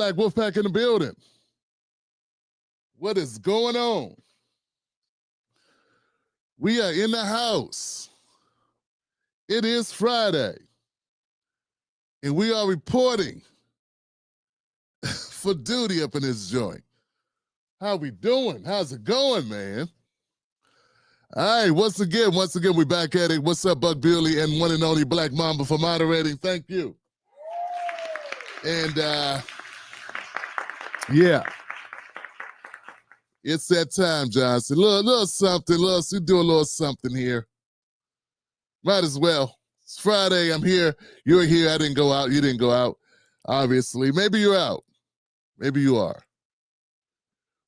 Black Wolfpack in the building. What is going on? We are in the house. It is Friday. And we are reporting for duty up in this joint. How we doing? How's it going, man? All right, once again, we back at it. What's up, Buck Bewley and one and only Black Mamba for moderating. Thank you. And yeah, it's that time, Johnson. Little something, we do a little something here. Might as well. It's Friday. I'm here. You're here. I didn't go out. You didn't go out, obviously. Maybe you're out. Maybe you are.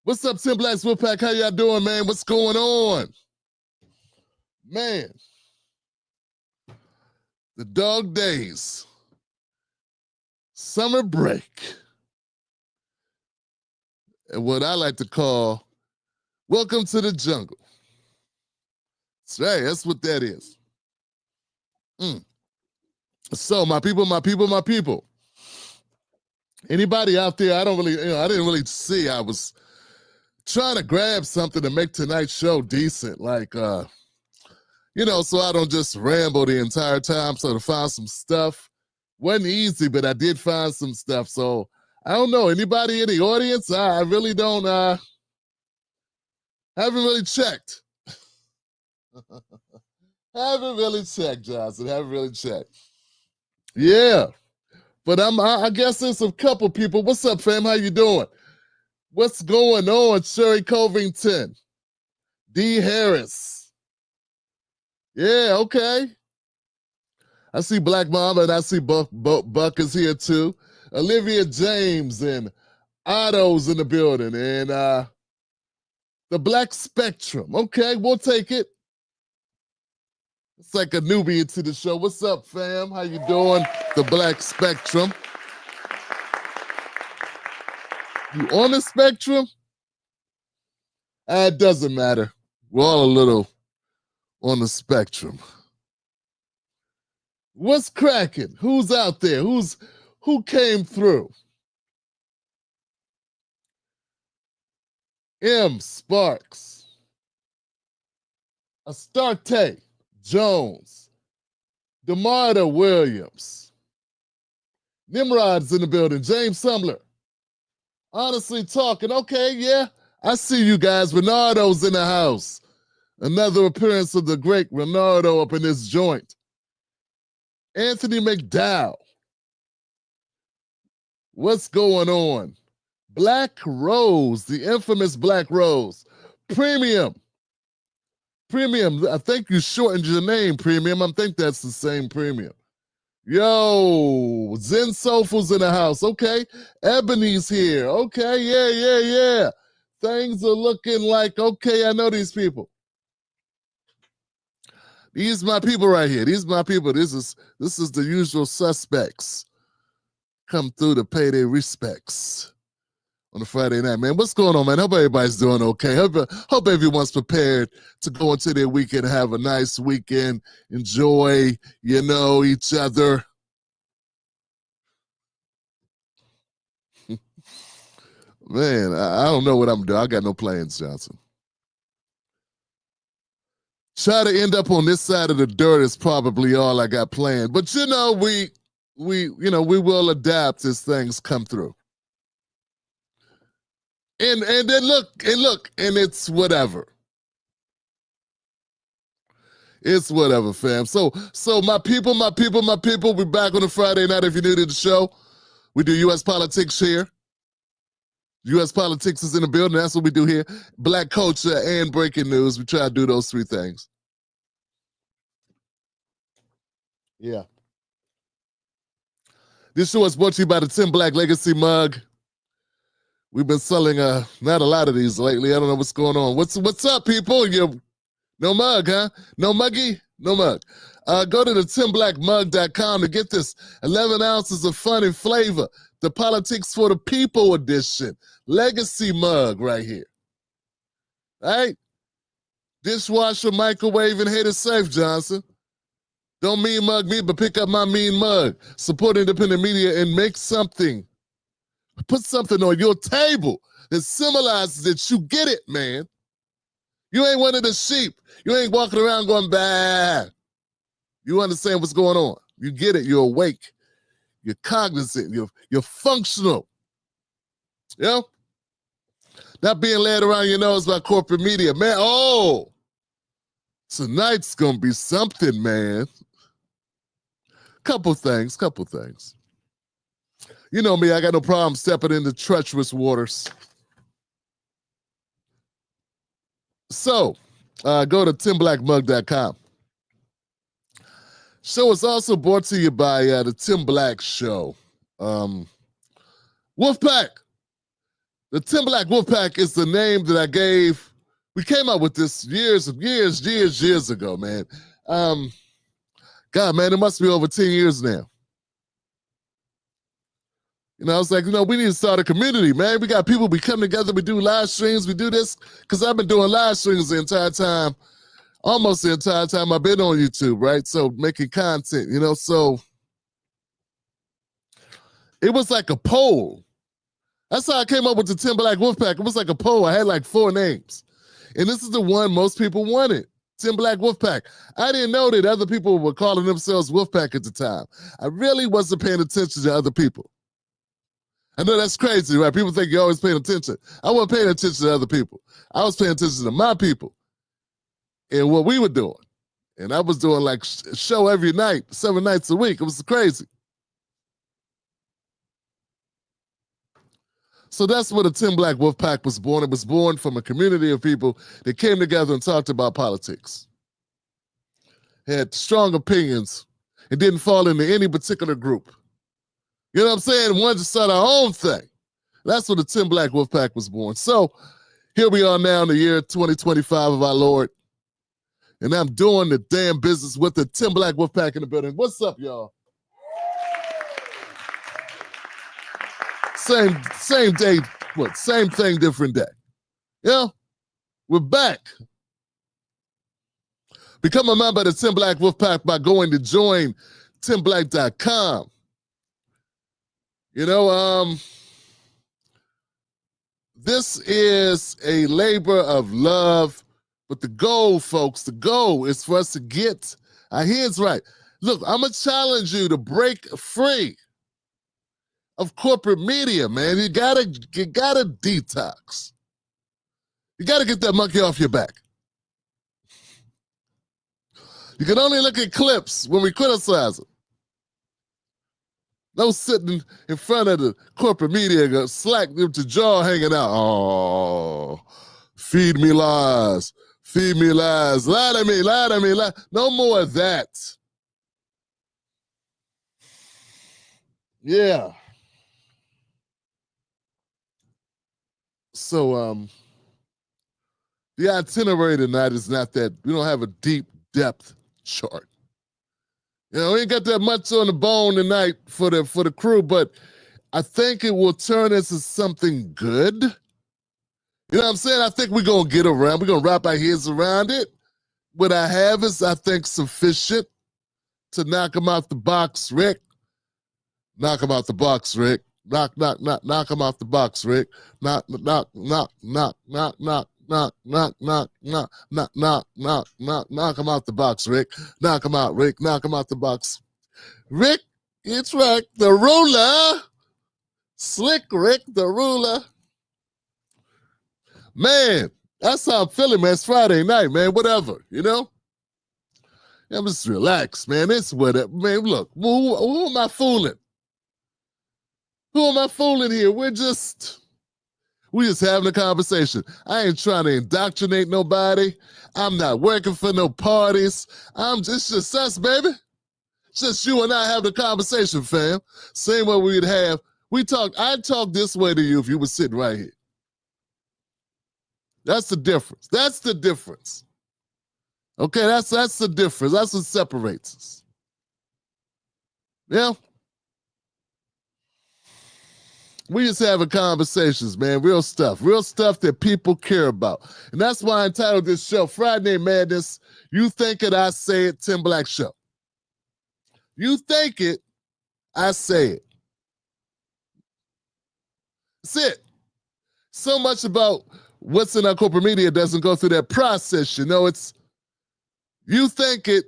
What's up, Tim Black's Wolfpack? How y'all doing, man? What's going on? Man, the dog days, summer break, and what I like to call welcome to the jungle. That's right, that's what that is. So my people. Anybody out there, I didn't really see. I was trying to grab something to make tonight's show decent, like, so I don't just ramble the entire time. So to find some stuff wasn't easy, but I did find some stuff. So I don't know, anybody in the audience? I really don't, haven't really checked. Haven't really checked, Johnson. Haven't really checked. Yeah, but I guess there's a couple people. What's up, fam? How you doing? What's going on? Sherry Covington, D. Harris. Yeah, okay. I see Black Mama and I see Buck is here too. Olivia James and Otto's in the building. And the Black Spectrum. Okay, we'll take it. It's like a newbie into the show. What's up, fam? How you doing? The Black Spectrum. You on the spectrum? It doesn't matter. We're all a little on the spectrum. What's cracking? Who's out there? Who came through? M. Sparks. Astarte Jones. DeMarta Williams. Nimrod's in the building. James Sumler. Honestly talking. Okay, yeah. I see you guys. Renardo's in the house. Another appearance of the great Renardo up in this joint. Anthony McDowell. What's going on? Black Rose, the infamous Black Rose. Premium. I think you shortened your name, Premium. I think that's the same Premium. Yo, Zen Soulful's in the house. Okay. Ebony's here. Okay, yeah. Things are looking like, okay, I know these people. These my people right here. These my people. This is the usual suspects. Come through to pay their respects on a Friday night, man. What's going on, man? Hope everybody's doing okay. Hope everyone's prepared to go into their weekend, have a nice weekend, enjoy, each other. Man, I don't know what I'm doing. I got no plans, Johnson. Try to end up on this side of the dirt is probably all I got planned. But we will adapt as things come through. And then look, and it's whatever. It's whatever, fam. So my people, we're back on a Friday night. If you're new to the show, we do U.S. politics here. U.S. politics is in the building. That's what we do here. Black culture and breaking news. We try to do those three things. Yeah. This show is brought to you by the Tim Black Legacy mug. We've been selling not a lot of these lately. I don't know what's going on. What's up, people? No mug, huh? No muggy? No mug. Go to the timblackmug.com to get this 11 ounces of fun and flavor. The Politics for the People edition. Legacy mug right here. All right? Dishwasher, microwave, and hater safe, Johnson. Don't mean mug me, but pick up my mean mug. Support independent media and make something Put something on your table that symbolizes that you get it, man. You ain't one of the sheep. You ain't walking around going, bah. You understand what's going on. You get it. You're awake. You're cognizant. You're functional. You know? Not being led around your nose by corporate media. Man, tonight's going to be something, man. Couple things. You know me, I got no problem stepping into treacherous waters. So, go to timblackmug.com. Show is also brought to you by the Tim Black Show. Wolfpack. The Tim Black Wolfpack is the name that I gave. We came up with this years ago, man. God, man, it must be over 10 years now. You know, I was like, we need to start a community, man. We got people, we come together, we do live streams, we do this. Because I've been doing live streams the entire time, almost the entire time I've been on YouTube, right? So making content, so it was like a poll. That's how I came up with the Tim Black Wolfpack. It was like a poll. I had like 4 names. And this is the one most people wanted, Tim Black Wolfpack. I didn't know that other people were calling themselves Wolfpack at the time. I really wasn't paying attention to other people. I know that's crazy, right? People think you're always paying attention. I wasn't paying attention to other people. I was paying attention to my people and what we were doing. And I was doing like a show every night, 7 nights a week. It was crazy. So that's where the Tim Black Wolfpack was born. It was born from a community of people that came together and talked about politics. Had strong opinions and didn't fall into any particular group. You know what I'm saying? Wanted to start our own thing. That's where the Tim Black Wolfpack was born. So here we are now in the year 2025 of our Lord. And I'm doing the damn business with the Tim Black Wolfpack in the building. What's up, y'all? Same day, same thing, different day. Yeah, we're back. Become a member of the Tim Black Wolfpack by going to join timblack.com. This is a labor of love, but the goal, folks, the goal is for us to get our heads right. Look, I'm going to challenge you to break free of corporate media, man. You gotta detox. You gotta get that monkey off your back. You can only look at clips when we criticize them. No sitting in front of the corporate media and slack with your jaw hanging out. Oh, feed me lies. Feed me lies. Lie to me, lie to me, lie. No more of that. Yeah. So the itinerary tonight is not that, we don't have a deep depth chart. We ain't got that much on the bone tonight for the crew, but I think it will turn into something good. You know what I'm saying? I think we're going to get around. We're going to wrap our heads around it. What I have is, I think, sufficient to knock them out the box, Rick. Knock him out the box, Rick. Knock him out the box, Rick. Knock him out the box, Rick. Knock him out, Rick. Knock him out the box. Rick, it's right. The ruler. Slick Rick, the ruler. Man, that's how I'm feeling, man. It's Friday night, man. Whatever, I'm just relaxed, man. It's whatever. Man, look, who am I fooling? Who am I fooling here? We're just having a conversation. I ain't trying to indoctrinate nobody. I'm not working for no parties. It's just us, baby. It's just you and I having a conversation, fam. Same way we'd have. I'd talk this way to you if you were sitting right here. That's the difference. That's the difference. Okay, that's the difference. That's what separates us. Yeah. We just having conversations, man. Real stuff that people care about. And that's why I entitled this show, Friday Madness. You think it, I say it, Tim Black Show. You think it, I say it. That's it. So much about what's in our corporate media doesn't go through that process. It's you think it,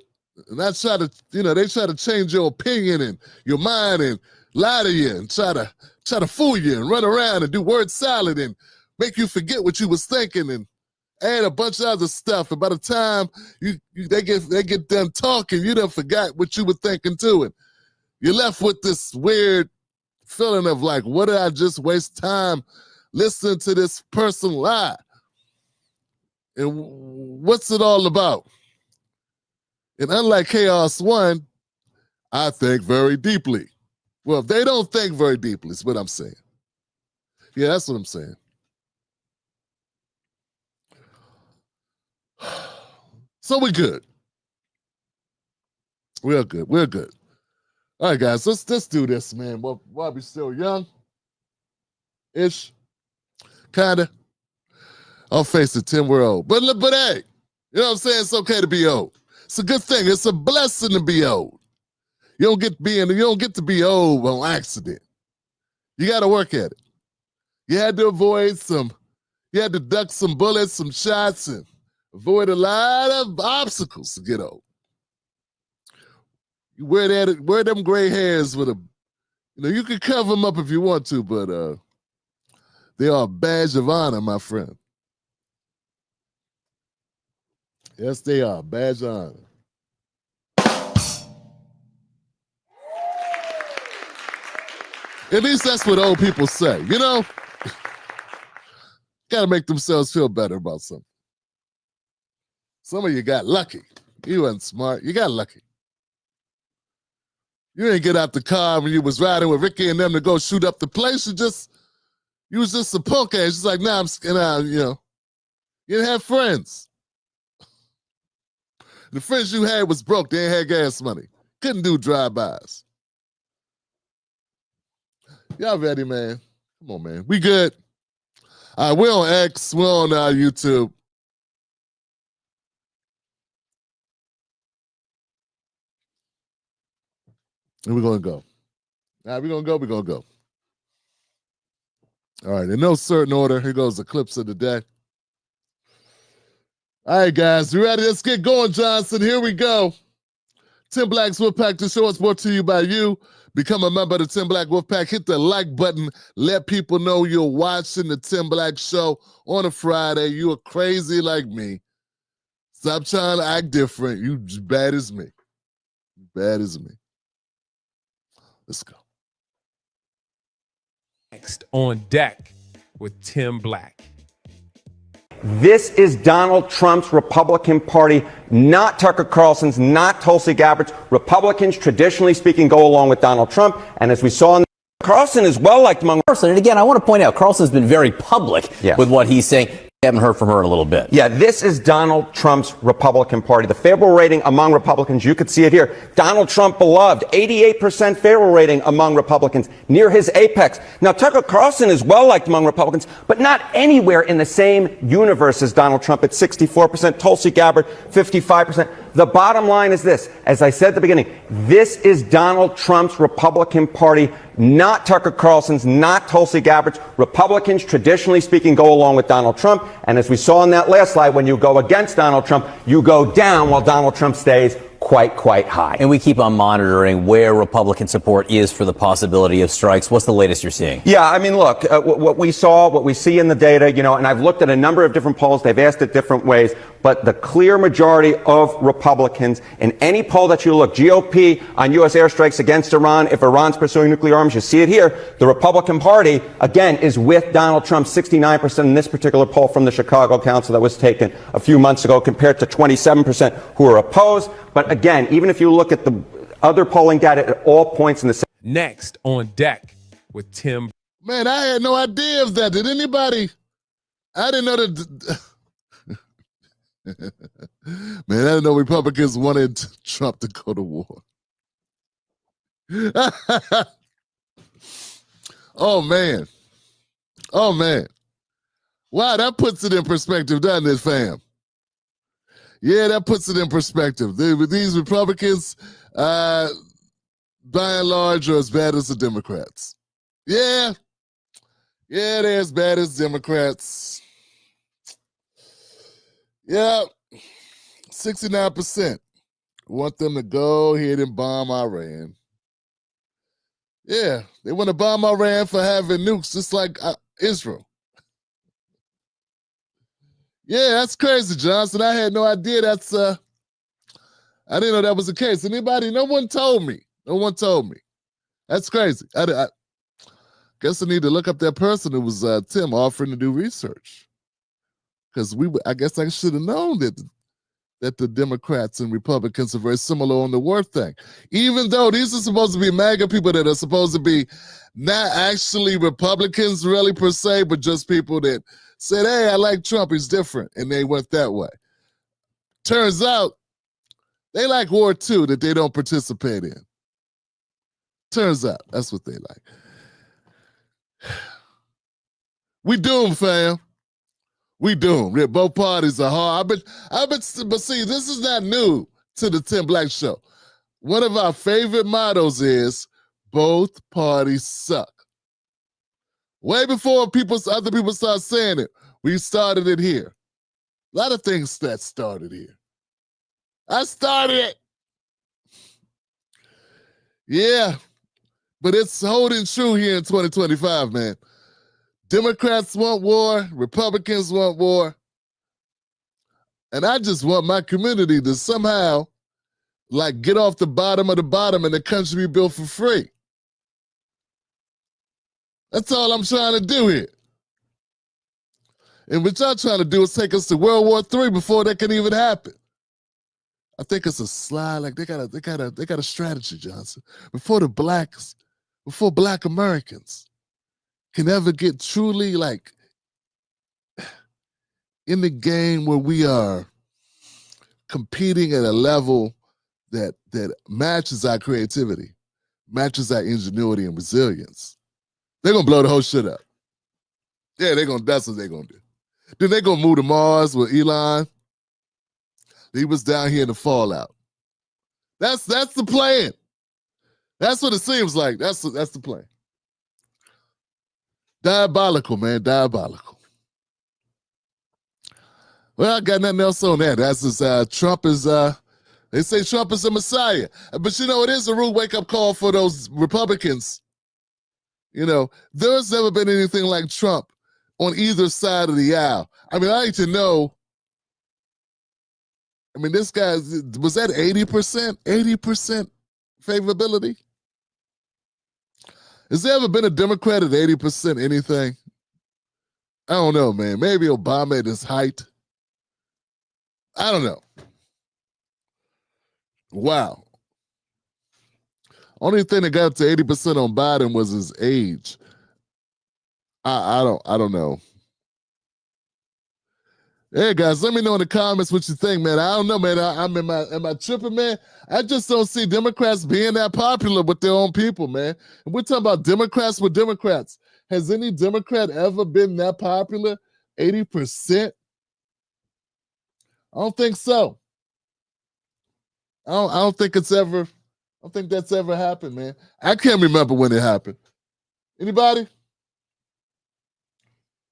and I try to, they try to change your opinion and your mind and lie to you and try to fool you and run around and do word salad and make you forget what you was thinking and add a bunch of other stuff. And by the time they get done talking, you done forgot what you were thinking too. And you're left with this weird feeling of like, what did I just waste time listening to this person lie? And what's it all about? And unlike Chaos One, I think very deeply. Well, they don't think very deeply, is what I'm saying. Yeah, that's what I'm saying. So we're good. We're good. We're good. All right, guys, let's do this, man. While we're still young-ish, kind of. I'll face it, Tim, we're old. But hey, you know what I'm saying? It's okay to be old. It's a good thing. It's a blessing to be old. You don't get to be old on accident. You got to work at it. You had to you had to duck some bullets, some shots, and avoid a lot of obstacles to get old. You wear them gray hairs with you can cover them up if you want to, but they are a badge of honor, my friend. Yes, they are. Badge of honor. At least that's what old people say, Gotta make themselves feel better about something. Some of you got lucky. You wasn't smart. You got lucky. You didn't get out the car when you was riding with Ricky and them to go shoot up the place. You was just a punk ass. Just like, nah, I'm scared out, You didn't have friends. The friends you had was broke. They ain't had gas money. Couldn't do drive-bys. Y'all ready, man? Come on, man. We good. All right, we're on X. We're on YouTube. And we're going to go. All right, we're going to go. All right, in no certain order, here goes the clips of the day. All right, guys, you ready? Let's get going, Johnson. Here we go. Tim Black's Wolfpack, the show is brought to you by you. Become a member of the Tim Black Wolfpack. Hit the like button. Let people know you're watching the Tim Black Show on a Friday. You are crazy like me. Stop trying to act different. You bad as me. Bad as me. Let's go. Next on deck with Tim Black. This is Donald Trump's Republican Party, not Tucker Carlson's, not Tulsi Gabbard's. Republicans, traditionally speaking, go along with Donald Trump. And as we saw, Carlson is well liked among Carlson. And again, I want to point out, Carlson's been very public with what he's saying. We haven't heard from her in a little bit. Yeah, this is Donald Trump's Republican Party. The favorable rating among Republicans, you could see it here. Donald Trump beloved, 88% favorable rating among Republicans, near his apex. Now, Tucker Carlson is well liked among Republicans, but not anywhere in the same universe as Donald Trump at 64%, Tulsi Gabbard, 55%. The bottom line is this. As I said at the beginning, this is Donald Trump's Republican Party, not Tucker Carlson's, not Tulsi Gabbard's. Republicans, traditionally speaking, go along with Donald Trump. And as we saw in that last slide, when you go against Donald Trump, you go down while Donald Trump stays quite high. And we keep on monitoring where Republican support is for the possibility of strikes. What's the latest you're seeing? Yeah, I mean, look, what we see in the data, and I've looked at a number of different polls. They've asked it different ways. But the clear majority of Republicans in any poll that you look, GOP on U.S. airstrikes against Iran, if Iran's pursuing nuclear arms, you see it here. The Republican Party, again, is with Donald Trump, 69% in this particular poll from the Chicago Council that was taken a few months ago, compared to 27% who are opposed. But again, even if you look at the other polling data, at all points in the same. Next on deck with Tim. Man, I had no idea of that. Did anybody? I didn't know that. Man, I didn't know Republicans wanted Trump to go to war. Oh, man. Wow, that puts it in perspective, doesn't it, fam? Yeah, that puts it in perspective. These Republicans, by and large, are as bad as the Democrats. Yeah, Yeah, they're as bad as Democrats. Yeah, 69% want them to go ahead and bomb Iran. Yeah, they want to bomb Iran for having nukes, just like Israel. Yeah, that's crazy, Johnson. I had no idea I didn't know that was the case. Anybody? No one told me. No one told me. That's crazy. I guess I need to look up that person who was Tim offering to do research. Because I guess I should have known that the Democrats and Republicans are very similar on the word thing. Even though these are supposed to be MAGA people that are supposed to be not actually Republicans really per se, but just people that said, hey, I like Trump, he's different, and they went that way. Turns out they like war too that they don't participate in. Turns out that's what they like. We doomed, fam. We doomed. Yeah, both parties are hard. But see, this is not new to the Tim Black Show. One of our favorite mottos is both parties suck. Way before other people start saying it, we started it here. A lot of things that started here. I started it. Yeah, but it's holding true here in 2025, man. Democrats want war, Republicans want war. And I just want my community to somehow like get off the bottom of the bottom and the country be built for free. That's all I'm trying to do here. And what y'all trying to do is take us to World War III before that can even happen. I think it's a slide, like they got a strategy, Johnson. Before Black Americans can ever get truly like in the game where we are competing at a level that matches our creativity, matches our ingenuity and resilience, they're gonna blow the whole shit up. Yeah, that's what they're gonna do. Then they're gonna move to Mars with Elon. He was down here in the fallout. That's the plan. That's what it seems like. That's the plan. Diabolical, man, diabolical. Well, I got nothing else on that. That's just Trump is they say Trump is a messiah. But you know, it is a rude wake-up call for those Republicans. You know, there's never been anything like Trump on either side of the aisle. I mean, I need to know. I mean, this guy, was that 80%? 80% favorability? Has there ever been a Democrat at 80% anything? I don't know, man. Maybe Obama at his height. I don't know. Wow. Only thing that got to 80% on Biden was his age. I don't know. Hey guys, let me know in the comments what you think, man. I don't know, man. Am I tripping, man? I just don't see Democrats being that popular with their own people, man. And we're talking about Democrats with Democrats. Has any Democrat ever been that popular? 80%? I don't think so. I don't think that's ever happened, man. I can't remember when it happened. Anybody?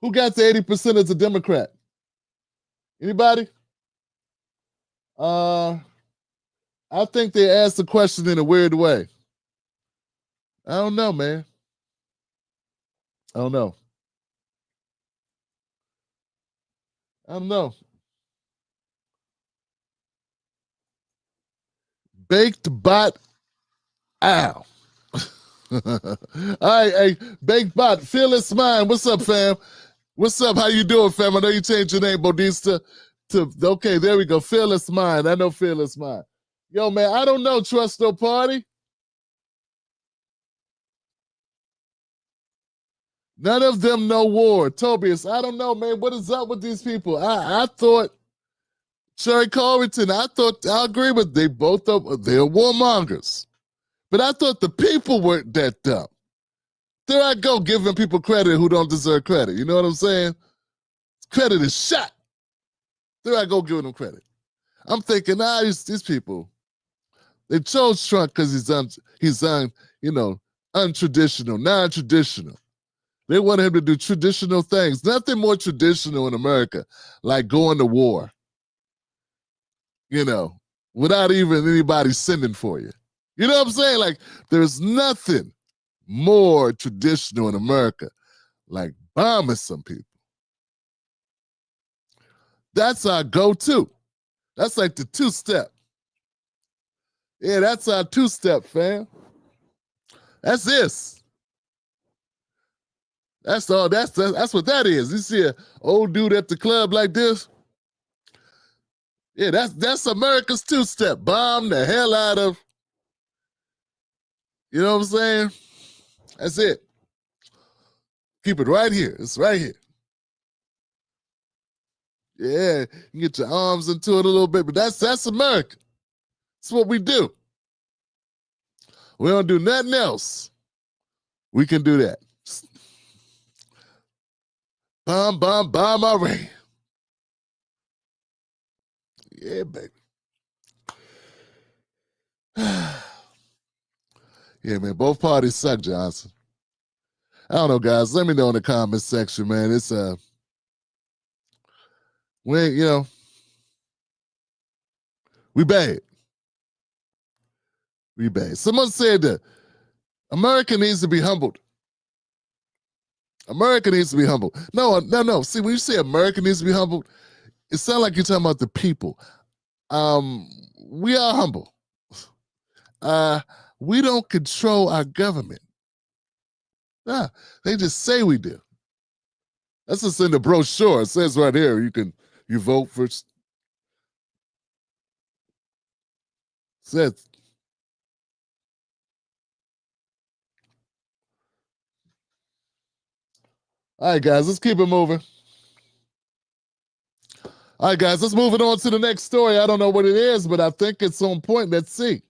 Who got to 80% as a Democrat? Anybody? I think they asked the question in a weird way. I don't know, man. I don't know. Baked bot. Ow. All right, hey, Baked Bot, Fearless Mind. What's up, fam? What's up? How you doing, fam? I know you changed your name, Bautista, to okay, there we go. Fearless Mind. I know Fearless Mind. Yo, man, I don't know. Trust no party. None of them know war. Tobias, I don't know, man. What is up with these people? I thought Sherry Covington, I agree with they're warmongers. But I thought the people weren't that dumb. There I go giving people credit who don't deserve credit. You know what I'm saying? Credit is shot. There I go giving them credit. I'm thinking, these people, they chose Trump because he's untraditional, non-traditional. They wanted him to do traditional things. Nothing more traditional in America, like going to war, without even anybody sending for you. You know what I'm saying? Like, there's nothing more traditional in America, like bombing some people. That's our go-to. That's like the two-step. Yeah, that's our two-step, fam. That's this. That's all. That's what that is. You see an old dude at the club like this? Yeah, that's America's two-step. Bomb the hell out of. You know what I'm saying? That's it. Keep it right here. It's right here. Yeah, you get your arms into it a little bit, but that's America. That's what we do. We don't do nothing else. We can do that. Bomb, bomb, bomb Iran. Yeah, baby. Yeah, man, both parties suck, Johnson. I don't know, guys. Let me know in the comment section, man. It's we bad. We bad. Someone said that America needs to be humbled. America needs to be humbled. No. See, when you say America needs to be humbled, it sounds like you're talking about the people. We are humble. We don't control our government. Nah, they just say we do. That's just in the brochure. It says right here, you vote for. Says. All right, guys, let's keep it moving. All right, guys, let's move it on to the next story. I don't know what it is, but I think it's on point. Let's see.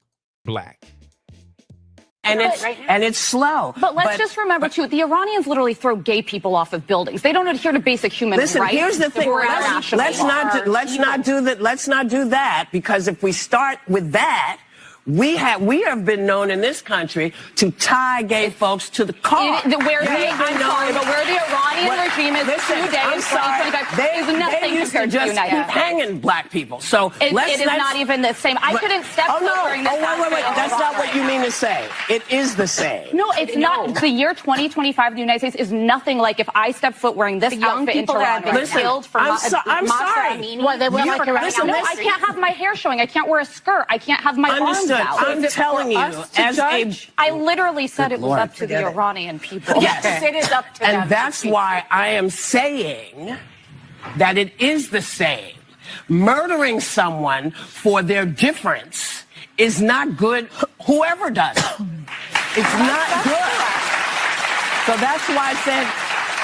Black. And it's slow. But let's just remember, too, the Iranians literally throw gay people off of buildings. They don't adhere to basic human rights. Listen, here's the thing. Let's not do that, because if we start with that, we have been known in this country to tie gay folks to the car. Where the Iranian regime is today in 2025 is nothing compared to the United States. Hanging black people. So it is not even the same. I couldn't step foot during this. Wait. That's not what you mean to say. It is the same. No, it's not. The year 2025 in the United States is nothing like if I step foot wearing this outfit in Toronto. I'm sorry. I can't have my hair showing. I can't wear a skirt. I can't have my arms out. I'm telling you, I literally said it was up to the Iranian people. Yes, it is up to them. And that's why I am saying that it is the same. Murdering someone for their difference is not good, whoever does it. It's not good. So that's why I said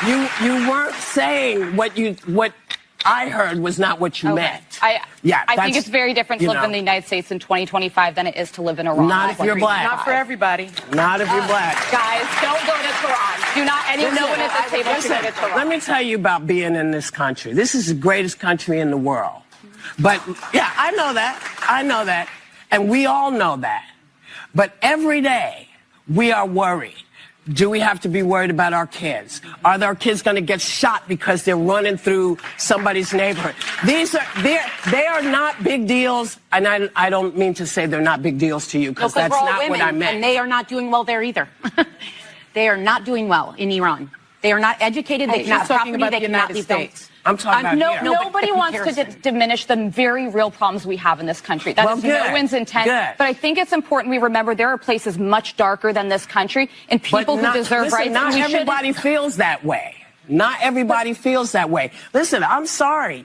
you weren't saying what I heard was not what you meant. I think it's very different to live in the United States in 2025 than it is to live in Iran. Not if you're black. Not for everybody. Not if you're black. Guys, don't go to Tehran. Do not anyone at the table should go to Tehran. Let me tell you about being in this country. This is the greatest country in the world. But, yeah, I know that. And we all know that. But every day, we are worried. Do we have to be worried about our kids? Are our kids going to get shot because they're running through somebody's neighborhood? They are not big deals, and I don't mean to say they're not big deals to you, because that's not what I meant. And they are not doing well there either. They are not doing well in Iran. They are not educated. They cannot property. They cannot leave States. I'm talking about here. Nobody wants to diminish the very real problems we have in this country. That is no one's intent. But I think it's important we remember there are places much darker than this country and people who deserve rights. Not everybody feels that way. Not everybody feels that way. Listen, I'm sorry.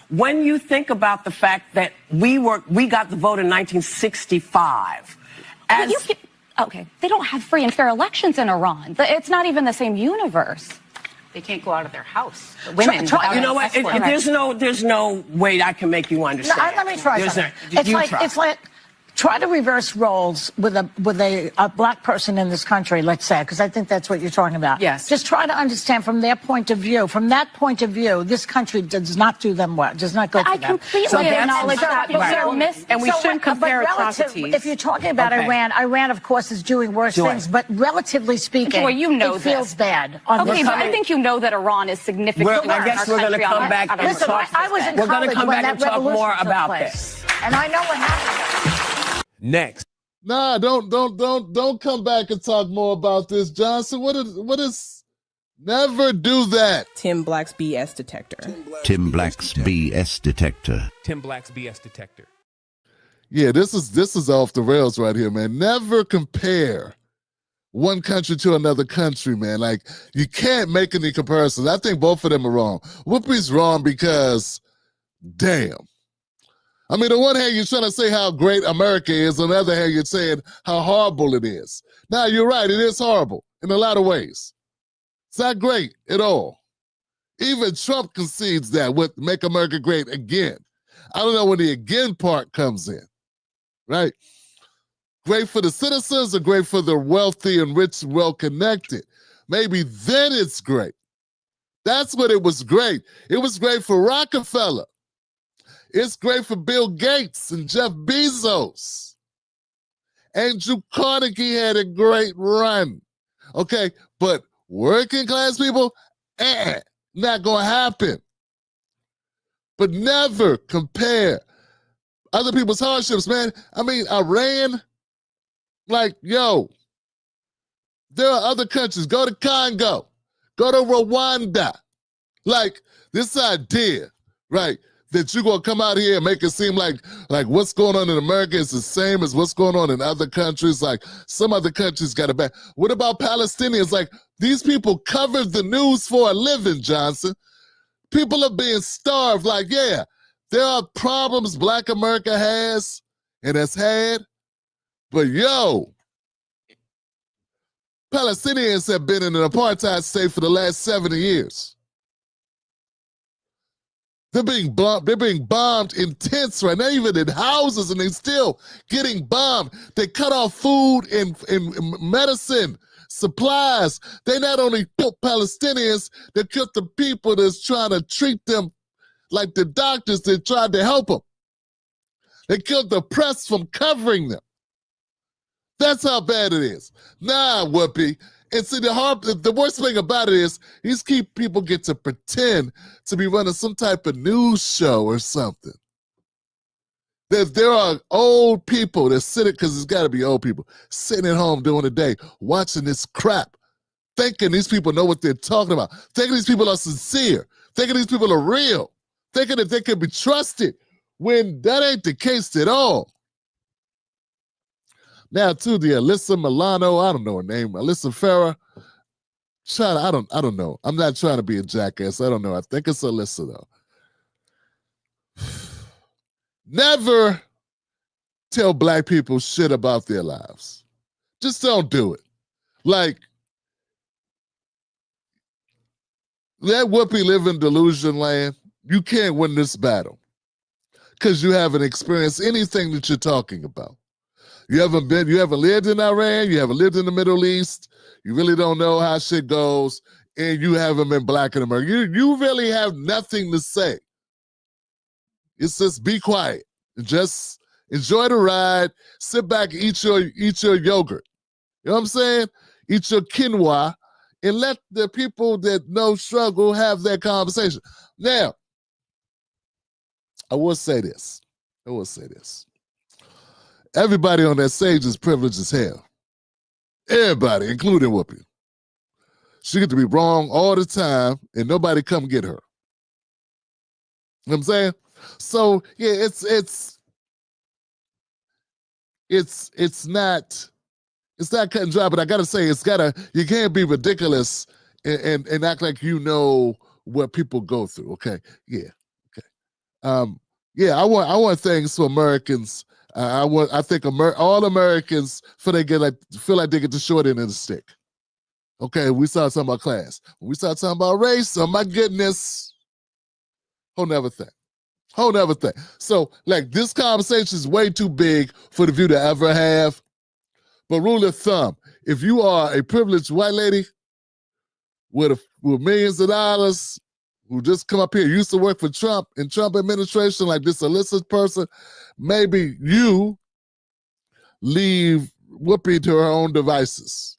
When you think about the fact that we got the vote in 1965. Okay, they don't have free and fair elections in Iran. It's not even the same universe. They can't go out of their house. Women. You know what? There's no way I can make you understand. Let me try something. It's like try to reverse roles with a black person in this country, let's say, because I think that's what you're talking about. Yes. Just try to understand from their point of view. From that point of view, this country does not do them well, does not go to them. I completely acknowledge that, but and we shouldn't compare atrocities. If you're talking about Iran, of course, is doing worse things, but relatively speaking, it feels bad. Okay, but I think you know that Iran is significantly I guess we're going to come back and Listen, talk. I was in We're going to college come when back and that talk more revolution took about place. this. And I know what happened. Next. Nah, don't come back and talk more about this, Johnson. What is never do that. Tim Black's BS detector. Tim Black's BS detector. Tim Black's BS detector. Yeah, this is off the rails right here, man. Never compare one country to another country, man. Like, you can't make any comparisons. I think both of them are wrong. Whoopi's wrong because, damn. I mean, on one hand, you're trying to say how great America is. On the other hand, you're saying how horrible it is. Now, you're right. It is horrible in a lot of ways. It's not great at all. Even Trump concedes that with Make America Great Again. I don't know when the again part comes in, right? Great for the citizens or great for the wealthy and rich, well-connected? Maybe then it's great. That's what it was great. It was great for Rockefeller. It's great for Bill Gates and Jeff Bezos. Andrew Carnegie had a great run. Okay, but working class people, not gonna happen. But never compare other people's hardships, man. I mean, Iran, like, yo, there are other countries. Go to Congo. Go to Rwanda. Like, this idea, right, that you're going to come out here and make it seem like what's going on in America is the same as what's going on in other countries. Like, some other countries got it bad. What about Palestinians? Like, these people cover the news for a living, Johnson. People are being starved. Like, yeah, there are problems Black America has and has had. But, yo, Palestinians have been in an apartheid state for the last 70 years. They're being bombed in tents right now, even in houses, and they're still getting bombed. They cut off food and medicine, supplies. They not only killed Palestinians, they killed the people that's trying to treat them like the doctors that tried to help them. They killed the press from covering them. That's how bad it is. Nah, Whoopi. And see, the worst thing about it is people get to pretend to be running some type of news show or something. There are old people that sit because it's got to be old people sitting at home during the day watching this crap, thinking these people know what they're talking about, thinking these people are sincere, thinking these people are real, thinking that they can be trusted when that ain't the case at all. Now, to the Alyssa Milano, I don't know her name, Alyssa Farah. I don't know. I'm not trying to be a jackass. I don't know. I think it's Alyssa, though. Never tell Black people shit about their lives. Just don't do it. Like, let Whoopi live in delusion land. You can't win this battle because you haven't experienced anything that you're talking about. You haven't lived in Iran, you haven't lived in the Middle East, you really don't know how shit goes, and you haven't been Black in America. You really have nothing to say. It's just be quiet. Just enjoy the ride, sit back, eat your yogurt. You know what I'm saying? Eat your quinoa, and let the people that know struggle have that conversation. Now, I will say this. Everybody on that stage is privileged as hell. Everybody, including Whoopi. She get to be wrong all the time, and nobody come get her. You know what I'm saying? So yeah, it's not cut and dry, but I gotta say you can't be ridiculous and act like you know what people go through. Okay, yeah, okay, yeah. I want things for Americans. I think all Americans feel like they get the short end of the stick. Okay, we start talking about class. When we start talking about race, oh my goodness, whole nother thing. Whole nother thing. So, like, this conversation is way too big for the View to ever have. But rule of thumb, if you are a privileged white lady with millions of dollars who just come up here, used to work for Trump and Trump administration, like this illicit person, maybe you leave Whoopi to her own devices.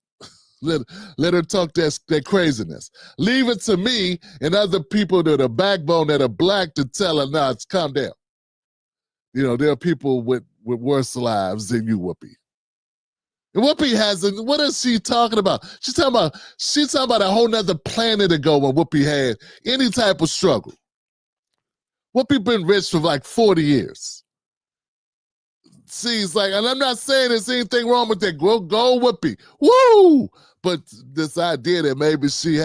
Let her talk that craziness. Leave it to me and other people that are backbone that are black to tell her, nah, calm down. You know, there are people with worse lives than you, Whoopi. And Whoopi hasn't, what is she talking about? She's talking about a whole nother planet ago when Whoopi had any type of struggle. Whoopi been rich for like 40 years. She's like, and I'm not saying there's anything wrong with that. Go Whoopi. Woo! But this idea that maybe she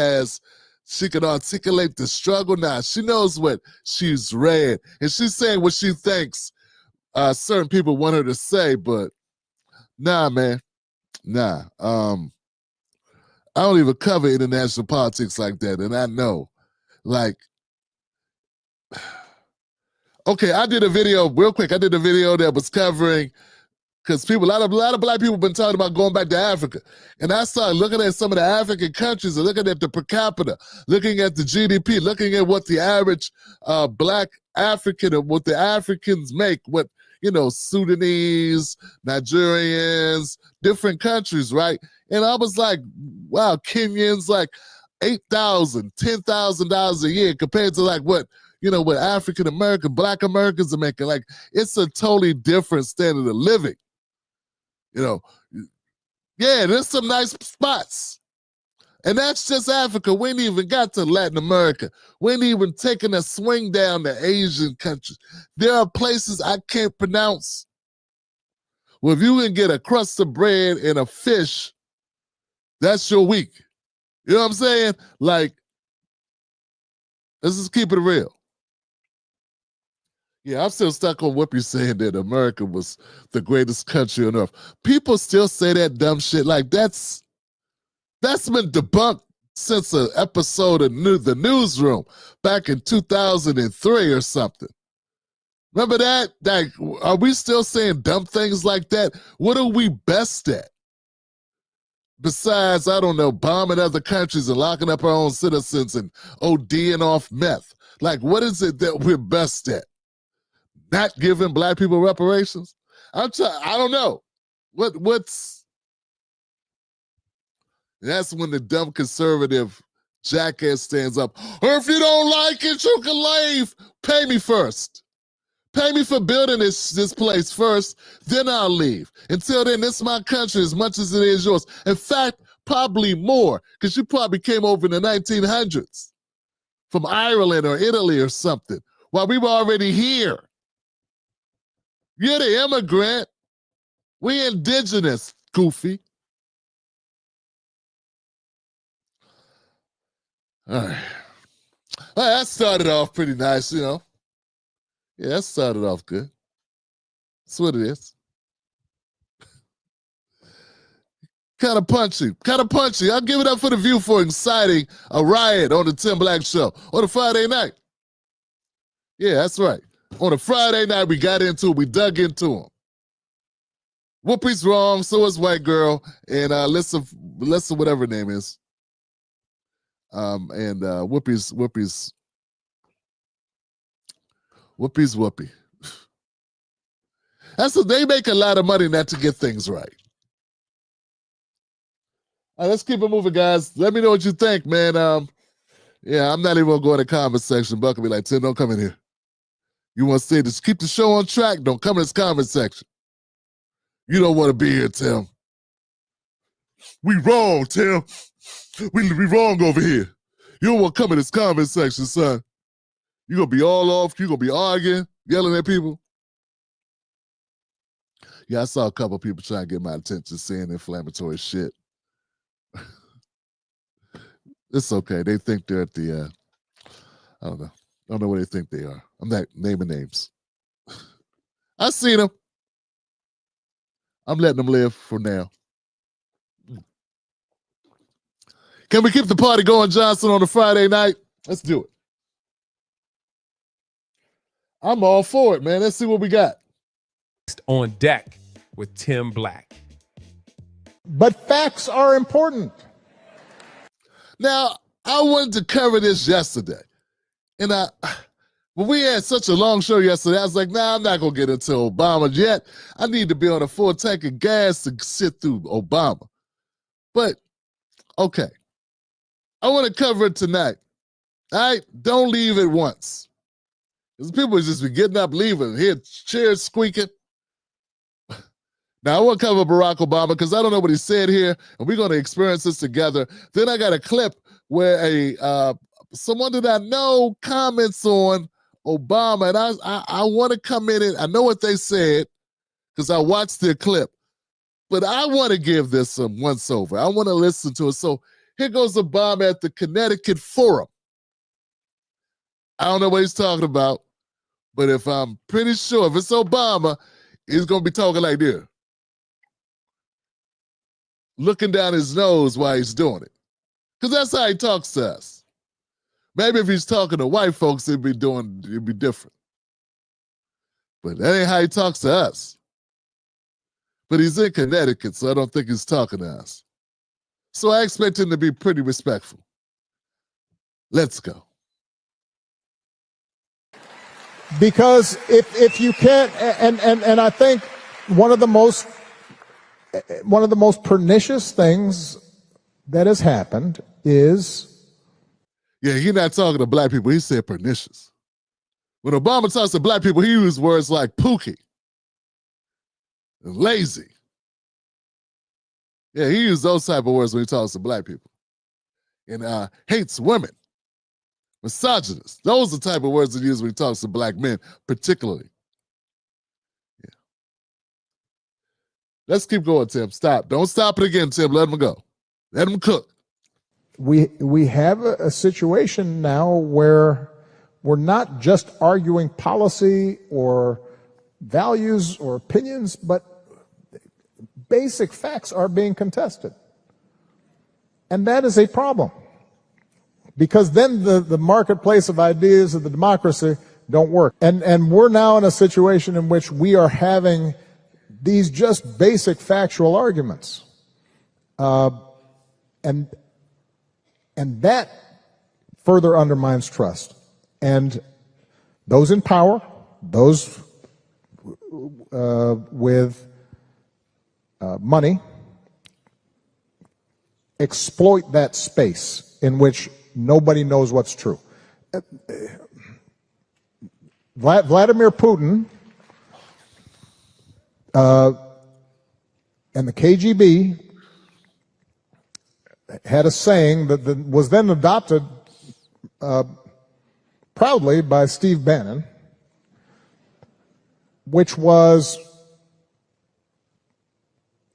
can articulate the struggle now. She knows what she's read. And she's saying what she thinks certain people want her to say, but nah, man. Nah. I don't even cover international politics like that. And I know, like, okay, I did a video real quick. I did a video that was covering, because a lot of black people have been talking about going back to Africa. And I started looking at some of the African countries and looking at the per capita, looking at the GDP, looking at what the average black African, or what the Africans make, what, you know, Sudanese, Nigerians, different countries, right? And I was like, wow, Kenyans, like $8,000, $10,000 a year compared to like what, you know, what African American, black Americans are making. Like, it's a totally different standard of living. You know, yeah, there's some nice spots. And that's just Africa. We ain't even got to Latin America. We ain't even taking a swing down to Asian countries. There are places I can't pronounce. Well, if you can get a crust of bread and a fish, that's your week. You know what I'm saying? Like, let's just keep it real. Yeah, I'm still stuck on Whoopi saying that America was the greatest country on earth. People still say that dumb shit. Like, that's been debunked since an episode of The Newsroom back in 2003 or something. Remember that? Like, are we still saying dumb things like that? What are we best at? Besides, I don't know, bombing other countries and locking up our own citizens and ODing off meth. Like, what is it that we're best at? Not giving black people reparations? I don't know. What's... That's when the dumb conservative jackass stands up. Or if you don't like it, you can leave. Pay me first. Pay me for building this place first, then I'll leave. Until then, this is my country as much as it is yours. In fact, probably more, because you probably came over in the 1900s from Ireland or Italy or something, while we were already here. You're the immigrant. We indigenous, goofy. All right. Well, that started off pretty nice, you know. Yeah, that started off good. That's what it is. Kind of punchy. I'll give it up for The View for inciting a riot on the Tim Black Show on a Friday night. Yeah, that's right. On a Friday night, we got into it. We dug into him. Whoopi's wrong, so is White Girl, and Alyssa, whatever her name is. And Whoopi's Whoopi. That's what they make, a lot of money not to get things right. All right, let's keep it moving, guys. Let me know what you think, man. Yeah, I'm not even gonna go in the comment section. Buck will be like, Tim, don't come in here. You want to say this? Keep the show on track. Don't come in this comment section. You don't want to be here, Tim. We wrong, Tim. We wrong over here. You don't want to come in this comment section, son. You're going to be all off. You're going to be arguing, yelling at people. Yeah, I saw a couple people trying to get my attention saying inflammatory shit. It's okay. They think they're at the, I don't know. I don't know where they think they are. I'm not naming names. I seen them. I'm letting them live for now. Can we keep the party going, Johnson, on a Friday night? Let's do it. I'm all for it, man. Let's see what we got. On deck with Tim Black. But facts are important. Now, I wanted to cover this yesterday. And when we had such a long show yesterday, I was like, nah, I'm not going to get into Obama yet. I need to be on a full tank of gas to sit through Obama. But, okay. I want to cover it tonight. All right? Don't leave it once. Because people just be getting up, leaving, hear chairs squeaking. Now, I want to cover Barack Obama because I don't know what he said here, and we're going to experience this together. Then I got a clip where someone that I know comments on Obama, and I want to come in and I know what they said because I watched their clip, but I want to give this some once over. I want to listen to it. So here goes Obama at the Connecticut Forum. I don't know what he's talking about, but if I'm pretty sure if it's Obama, he's going to be talking like this, looking down his nose while he's doing it. Because that's how he talks to us. Maybe if he's talking to white folks, it'd be different. But that ain't how he talks to us. But he's in Connecticut, so I don't think he's talking to us. So I expect him to be pretty respectful. Let's go. Because if you can't, and I think one of the most pernicious things that has happened is... Yeah, he's not talking to black people. He said pernicious. When Obama talks to black people, he uses words like pookie and lazy. Yeah, he uses those type of words when he talks to black people. And hates women, misogynist. Those are the type of words he uses when he talks to black men, particularly. Yeah. Let's keep going, Tim. Stop. Don't stop it again, Tim. Let him go. Let him cook. We have a situation now where we're not just arguing policy or values or opinions, but basic facts are being contested. And that is a problem. Because then the marketplace of ideas of the democracy don't work. And we're now in a situation in which we are having these just basic factual arguments. And that further undermines trust. And those in power, those with money, exploit that space in which nobody knows what's true. Vladimir Putin and the KGB had a saying that was then adopted proudly by Steve Bannon, which was,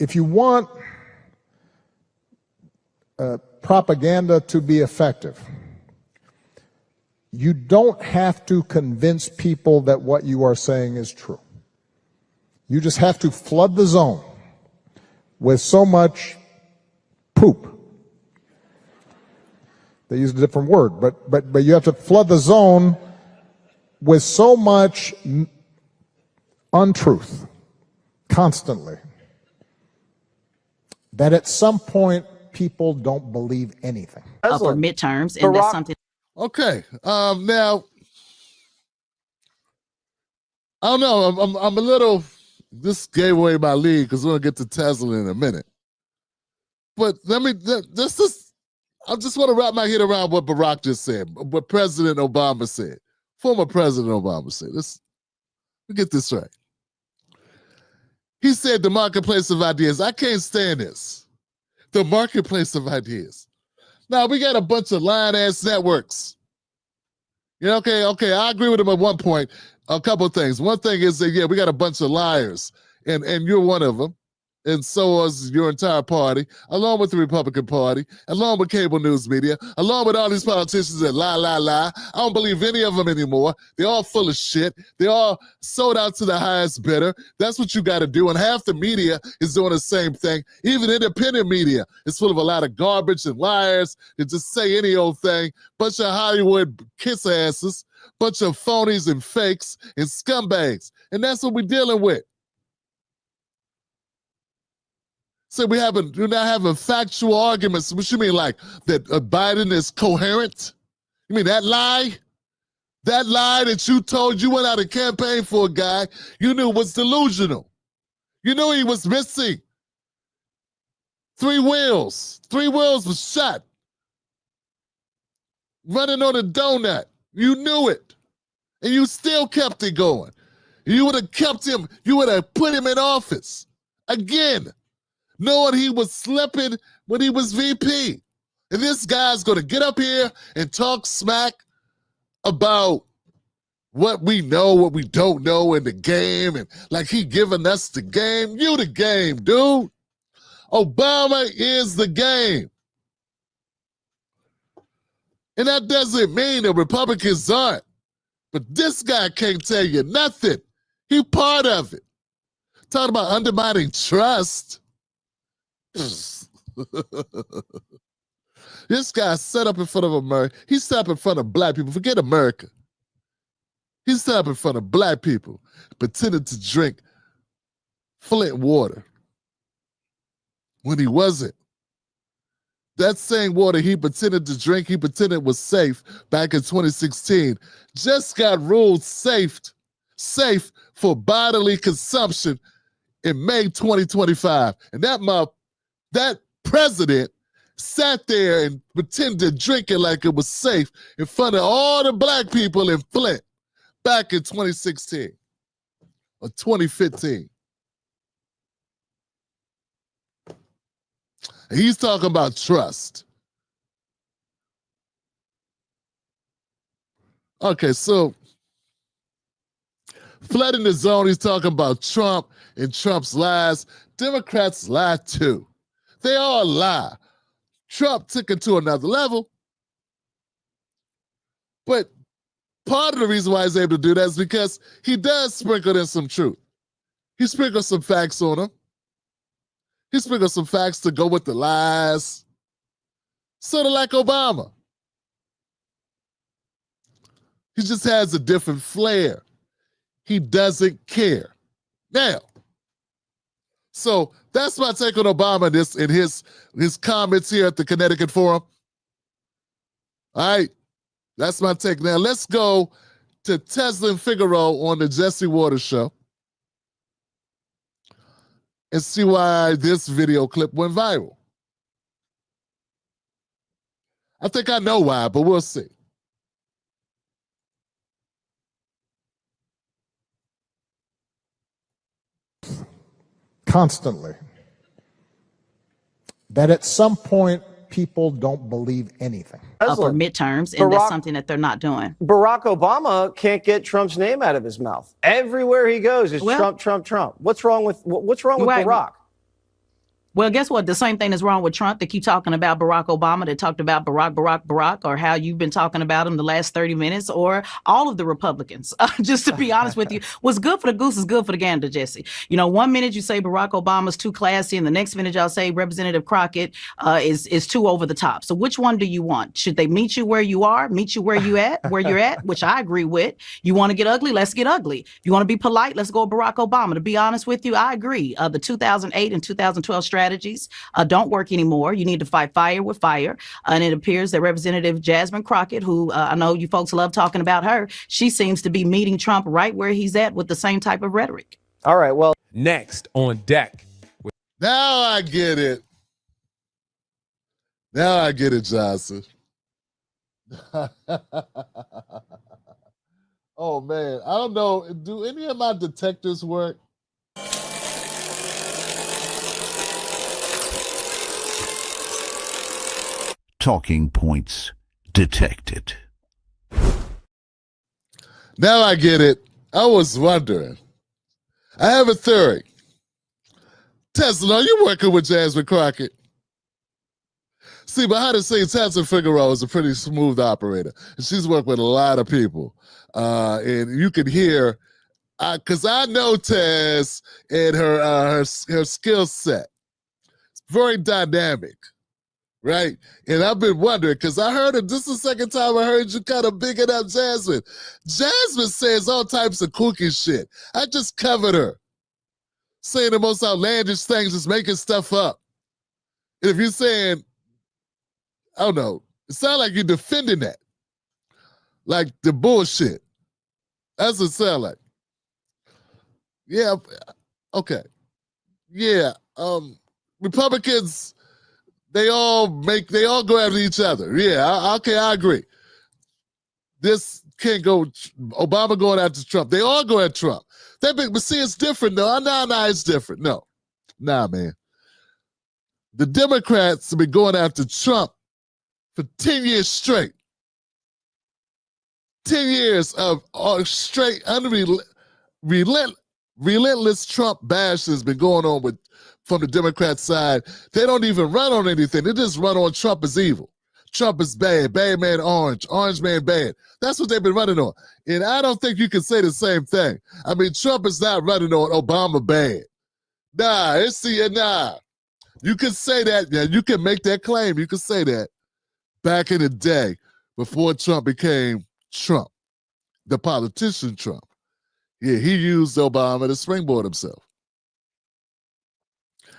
if you want propaganda to be effective, you don't have to convince people that what you are saying is true. You just have to flood the zone with so much poop. They used a different word, but you have to flood the zone with so much untruth constantly that at some point people don't believe anything. For midterms, and that's something. Okay, now I don't know. I'm a little. This gave away my lead because we're gonna get to Tesla in a minute. But I just want to wrap my head around what Barack just said, what President Obama said, former President Obama said. Let's get this right. He said the marketplace of ideas. I can't stand this. The marketplace of ideas. Now, we got a bunch of lying-ass networks. Yeah, okay, I agree with him at one point. A couple of things. One thing is that, yeah, we got a bunch of liars, and you're one of them. and so was your entire party, along with the Republican Party, along with cable news media, along with all these politicians that lie. I don't believe any of them anymore. They're all full of shit. They're all sold out to the highest bidder. That's what you got to do. And half the media is doing the same thing. Even independent media is full of a lot of garbage and liars that just say any old thing. Bunch of Hollywood kiss asses, bunch of phonies and fakes and scumbags. And that's what we're dealing with. So we're not having factual arguments. What you mean, like that Biden is coherent? You mean that lie? That lie that you told you went out and campaigned for a guy you knew was delusional. You knew he was missing 3 wheels. 3 wheels was shot. Running on a donut. You knew it. And you still kept it going. You would have kept him, you would have put him in office. Again. Knowing he was slipping when he was VP. And this guy's going to get up here and talk smack about what we know, what we don't know in the game, and like he giving us the game. You the game, dude. Obama is the game. And that doesn't mean the Republicans aren't. But this guy can't tell you nothing. He part of it. Talking about undermining trust. This guy set up in front of America. He set up in front of black people. Forget America. He set up in front of black people, pretended to drink Flint water when he wasn't. That same water he pretended to drink, he pretended was safe back in 2016, just got ruled safe for bodily consumption in May 2025. And that president sat there and pretended to drink it like it was safe in front of all the black people in Flint back in 2016 or 2015. And he's talking about trust. Okay, so flooding the zone, he's talking about Trump and Trump's lies. Democrats lie too. They all lie. Trump took it to another level. But part of the reason why he's able to do that is because he does sprinkle in some truth. He sprinkles some facts on him. He sprinkles some facts to go with the lies. Sort of like Obama. He just has a different flair. He doesn't care. Now, so that's my take on Obama in his comments here at the Connecticut Forum. All right, that's my take. Now let's go to Tesla and Figaro on the Jesse Waters show and see why this video clip went viral. I think I know why, but we'll see. Constantly. That at some point, people don't believe anything. For midterms, and that's something that they're not doing. Barack Obama can't get Trump's name out of his mouth. Everywhere he goes is Trump, Trump, Trump. What's wrong with Barack? Well, guess what? The same thing is wrong with Trump. They keep talking about Barack Obama. They talked about Barack, or how you've been talking about him the last 30 minutes, or all of the Republicans. Just to be honest with you, what's good for the goose is good for the gander, Jesse. You know, one minute you say Barack Obama's too classy, and the next minute y'all say Representative Crockett is too over the top. So which one do you want? Should they meet you where you are, meet you where you're at, which I agree with. You want to get ugly? Let's get ugly. You want to be polite? Let's go with Barack Obama. To be honest with you, I agree. The 2008 and 2012 strategies don't work anymore. You need to fight fire with fire. And it appears that Representative Jasmine Crockett, who I know you folks love talking about her, she seems to be meeting Trump right where he's at with the same type of rhetoric. All right, well. Next on deck. Now I get it. Now I get it, Johnson. Oh, man. I don't know. Do any of my detectors work? Talking points detected. Now I get it. I was wondering. I have a theory. Tesla, are you working with Jasmine Crockett? See, behind the scenes, Tesla Figueroa is a pretty smooth operator. And she's worked with a lot of people. And you can hear, because I know Taz and her skill set. It's very dynamic, right? And I've been wondering, because I heard it, this is the second time I heard you kind of bigging up Jasmine. Jasmine says all types of kooky shit. I just covered her, saying the most outlandish things, just making stuff up. And if you're saying, I don't know, it sounds like you're defending that. Like the bullshit. That's what it sounds like. Yeah, okay. Yeah, Republicans, they all go after each other. Yeah, okay, I agree. This can't go, Obama going after Trump. They all go at Trump. But see, it's different, though. No, it's different. No. Nah, man. The Democrats have been going after Trump for 10 years straight. 10 years of straight, relentless Trump bash has been going on from the Democrat side. They don't even run on anything. They just run on Trump is evil. Trump is bad. Bad man orange. Orange man bad. That's what they've been running on. And I don't think you can say the same thing. I mean, Trump is not running on Obama bad. Nah. You can say that. Yeah, you can make that claim. You can say that. Back in the day, before Trump became Trump, the politician Trump. Yeah, he used Obama to springboard himself.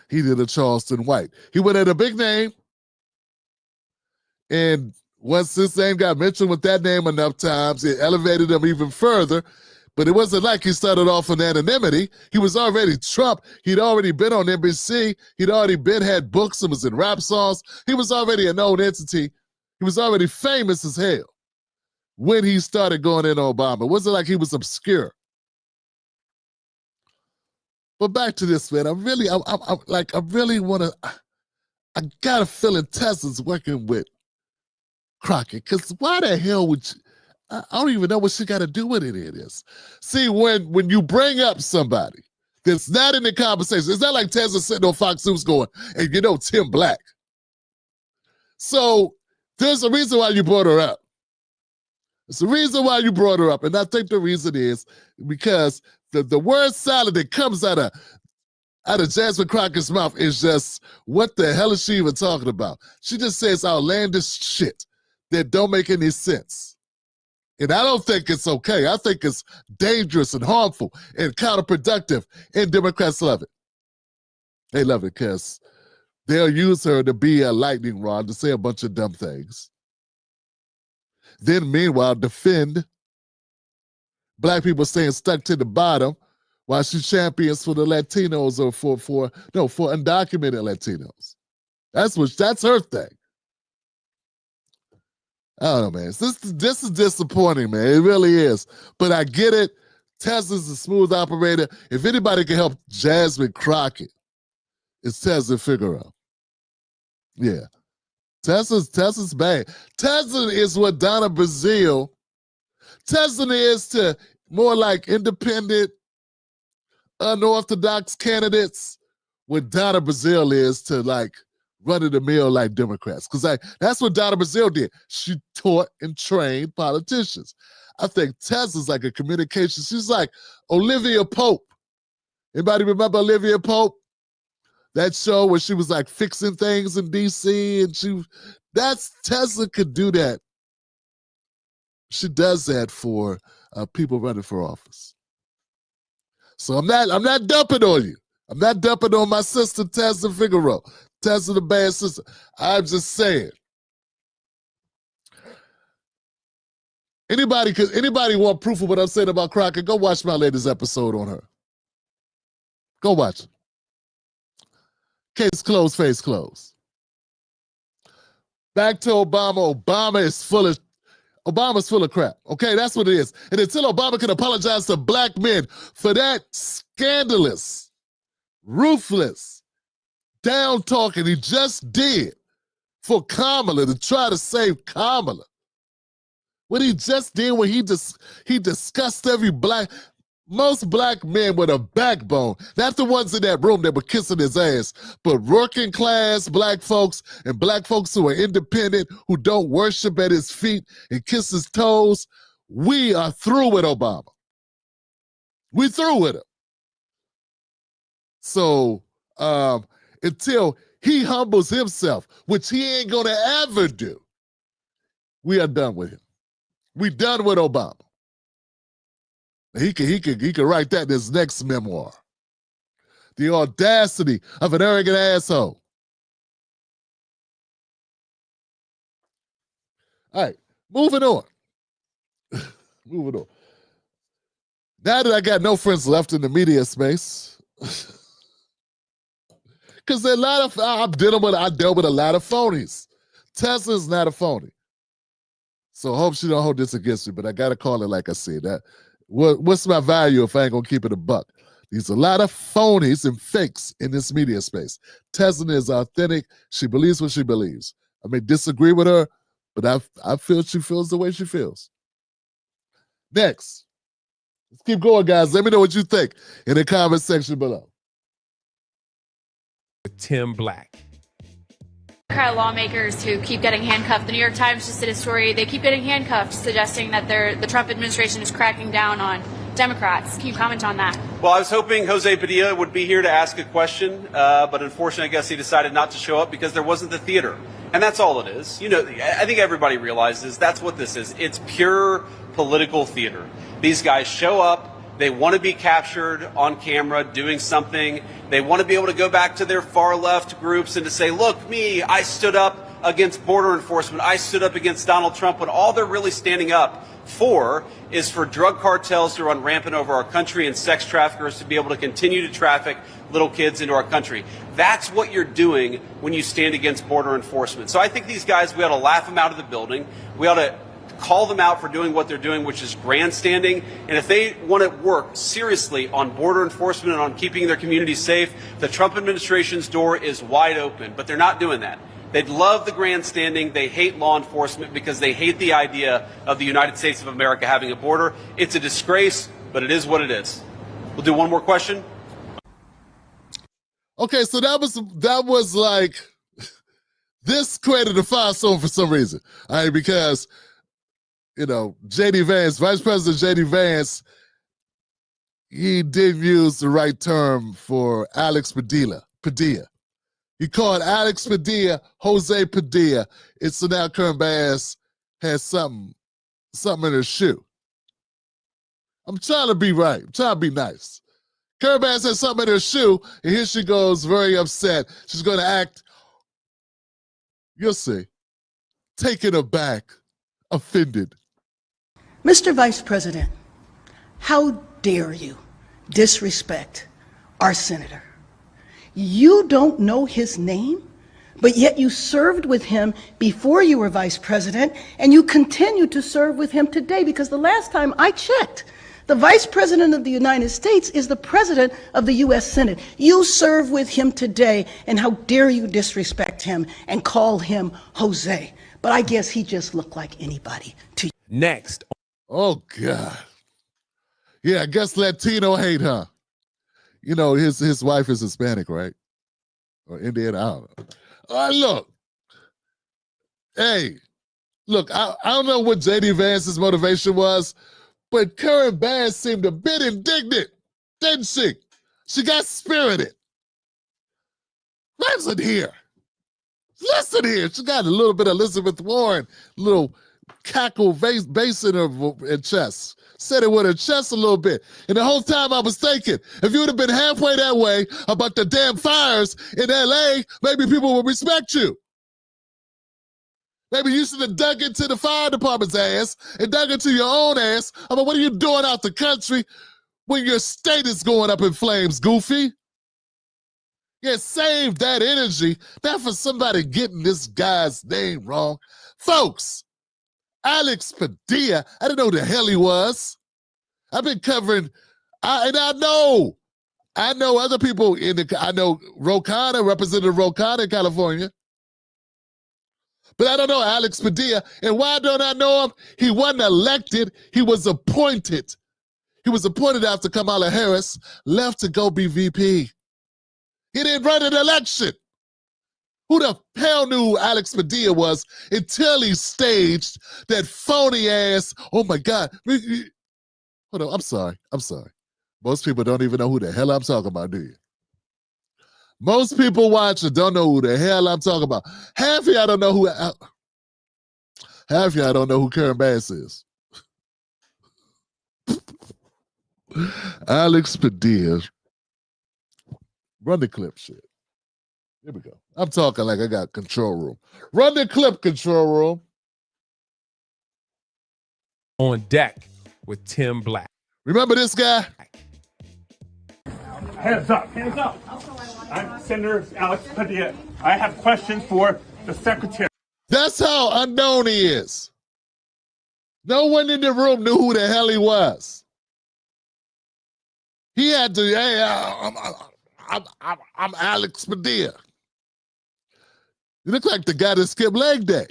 He did a Charleston White. He went at a big name, and once his name got mentioned with that name enough times, it elevated him even further. But it wasn't like he started off in anonymity. He was already Trump. He'd already been on NBC. He'd already had books and was in rap songs. He was already a known entity. He was already famous as hell when he started going in on Obama. It wasn't like he was obscure. But back to this, man. I really want to, I got a feeling Tesla's working with Crockett, because why the hell would you, I don't even know what she got to do with any of this. See, when you bring up somebody that's not in the conversation, it's not like Tesla sitting on Fox News going, and you know Tim Black. So there's a reason why you brought her up. It's the reason why you brought her up. And I think the reason is because the word salad that comes out of Jasmine Crockett's mouth is just, what the hell is she even talking about? She just says outlandish shit that don't make any sense. And I don't think it's okay. I think it's dangerous and harmful and counterproductive, and Democrats love it. They love it because they'll use her to be a lightning rod to say a bunch of dumb things. Then, meanwhile, defend black people staying stuck to the bottom while she champions for the Latinos or for undocumented Latinos. That's her thing. I don't know, man. This is disappointing, man. It really is. But I get it. Tesla's a smooth operator. If anybody can help Jasmine Crockett, it's Tesla Figueroa. Yeah. Tesla's bad. Tesla is what Donna Brazile, Tesla is to more like independent, unorthodox candidates, what Donna Brazile is to like run-of-the-mill like Democrats. Because that's what Donna Brazile did. She taught and trained politicians. I think Tesla's like a communication. She's like Olivia Pope. Anybody remember Olivia Pope? That show where she was like fixing things in DC, and Tesla could do that. She does that for people running for office. So I'm not dumping on you. I'm not dumping on my sister Tesla Figueroa. Tesla the bad sister. I'm just saying. Anybody want proof of what I'm saying about Crockett? Go watch my latest episode on her. Go watch it. Case closed, face closed. Back to Obama. Obama's full of crap. Okay, that's what it is. And until Obama can apologize to black men for that scandalous, ruthless, down-talking he just did for Kamala, to try to save Kamala. What he just did when he discussed every black, Most black men with a backbone, not the ones in that room that were kissing his ass, but working class black folks and black folks who are independent, who don't worship at his feet and kiss his toes, we are through with Obama. We through with him. So until he humbles himself, which he ain't gonna ever do, we are done with him. We done with Obama. He can write that in his next memoir. The audacity of an arrogant asshole. All right, moving on. Moving on. Now that I got no friends left in the media space, because a lot of I dealt with a lot of phonies. Tesla's not a phony, so I hope she don't hold this against me. But I gotta call it like I said. That what's my value if I ain't gonna keep it a buck? There's a lot of phonies and fakes in this media space. Tesla is authentic. She believes what she believes. I may disagree with her, but I feel she feels the way she feels. Next. Let's keep going, guys. Let me know what you think in the comment section below. Tim Black. Democrat lawmakers who keep getting handcuffed. The New York Times just did a story. They keep getting handcuffed, suggesting that the Trump administration is cracking down on Democrats. Can you comment on that? Well, I was hoping Jose Padilla would be here to ask a question, but unfortunately, I guess he decided not to show up because there wasn't the theater. And that's all it is. You know, I think everybody realizes that's what this is. It's pure political theater. These guys show up. They want to be captured on camera doing something. They want to be able to go back to their far left groups and to say, look, me, I stood up against border enforcement. I stood up against Donald Trump. When all they're really standing up for is for drug cartels to run rampant over our country and sex traffickers to be able to continue to traffic little kids into our country. That's what you're doing when you stand against border enforcement. So I think these guys, we ought to laugh them out of the building. We ought to call them out for doing what they're doing, which is grandstanding. And if they want to work seriously on border enforcement and on keeping their communities safe, the Trump administration's door is wide open. But they're not doing that. They'd love the grandstanding. They hate law enforcement because they hate the idea of the United States of America having a border. It's a disgrace, but it is what it is. We'll do one more question. Okay, so that was like, this created a firestorm for some reason. All right, because you know, J.D. Vance, Vice President J.D. Vance, he didn't use the right term for Alex Padilla. He called Alex Padilla Jose Padilla. And so now Karen Bass has something in her shoe. I'm trying to be right. I'm trying to be nice. Karen Bass has something in her shoe, and here she goes, very upset. She's going to act, you'll see, taken aback, offended. Mr. Vice President, how dare you disrespect our senator? You don't know his name, but yet you served with him before you were vice president, and you continue to serve with him today, because the last time I checked, the Vice President of the United States is the President of the U.S. Senate. You serve with him today, and how dare you disrespect him and call him Jose? But I guess he just looked like anybody to you. Next. Oh, God. Yeah, I guess Latino hate, huh? You know, his wife is Hispanic, right? Or Indian, I don't know. Look. Hey, look, I don't know what J.D. Vance's motivation was, but Karen Bass seemed a bit indignant, didn't she? She got spirited. Listen here. She got a little bit of Elizabeth Warren, little cackle bass in her chest. Said it with her chest a little bit. And the whole time I was thinking, if you would have been halfway that way about the damn fires in L.A., maybe people would respect you. Maybe you should have dug into the fire department's ass and dug into your own ass about what are you doing out the country when your state is going up in flames, goofy? Yeah, save that energy, not for somebody getting this guy's name wrong. Folks, Alex Padilla, I didn't know who the hell he was. I've been covering, I know other people I know Rocana, Representative Rocana in California. But I don't know Alex Padilla. And why don't I know him? He wasn't elected, he was appointed. He was appointed after Kamala Harris left to go be VP. He didn't run an election. Who the hell knew who Alex Padilla was until he staged that phony ass, oh my God. Hold on, I'm sorry. Most people don't even know who the hell I'm talking about, do you? Most people watching don't know who the hell I'm talking about. Half of y'all don't know who Karen Bass is. Alex Padilla. Run the clip, shit. Here we go. I'm talking like I got control room. Run the clip, control room. On deck with Tim Black. Remember this guy? Hands up, hands up. I'm Senator Alex Padilla. I have questions for the secretary. That's how unknown he is. No one in the room knew who the hell he was. He had to, hey, I'm Alex Padilla. You look like the guy that skipped leg day.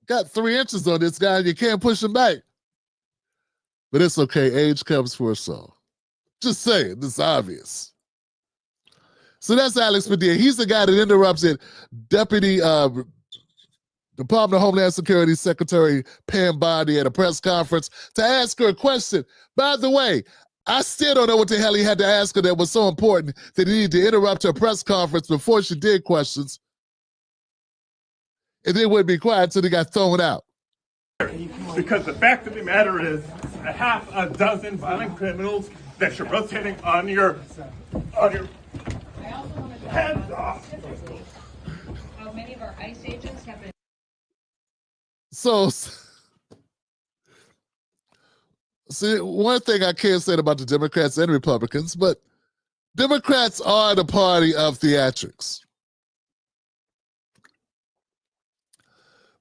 Got 3 inches on this guy and you can't push him back. But it's okay, age comes for us all. Just saying, it's obvious. So that's Alex Padilla. He's the guy that interrupted Deputy Department of Homeland Security Secretary Pam Bondi at a press conference to ask her a question. By the way, I still don't know what the hell he had to ask her that was so important that he needed to interrupt her press conference before she did questions. And then wouldn't be quiet until he got thrown out. Because the fact of the matter is, a half a dozen violent criminals that you're rotating on your hands off. Many of our ICE agents have been. So, see, one thing I can't say about the Democrats and Republicans, but Democrats are the party of theatrics.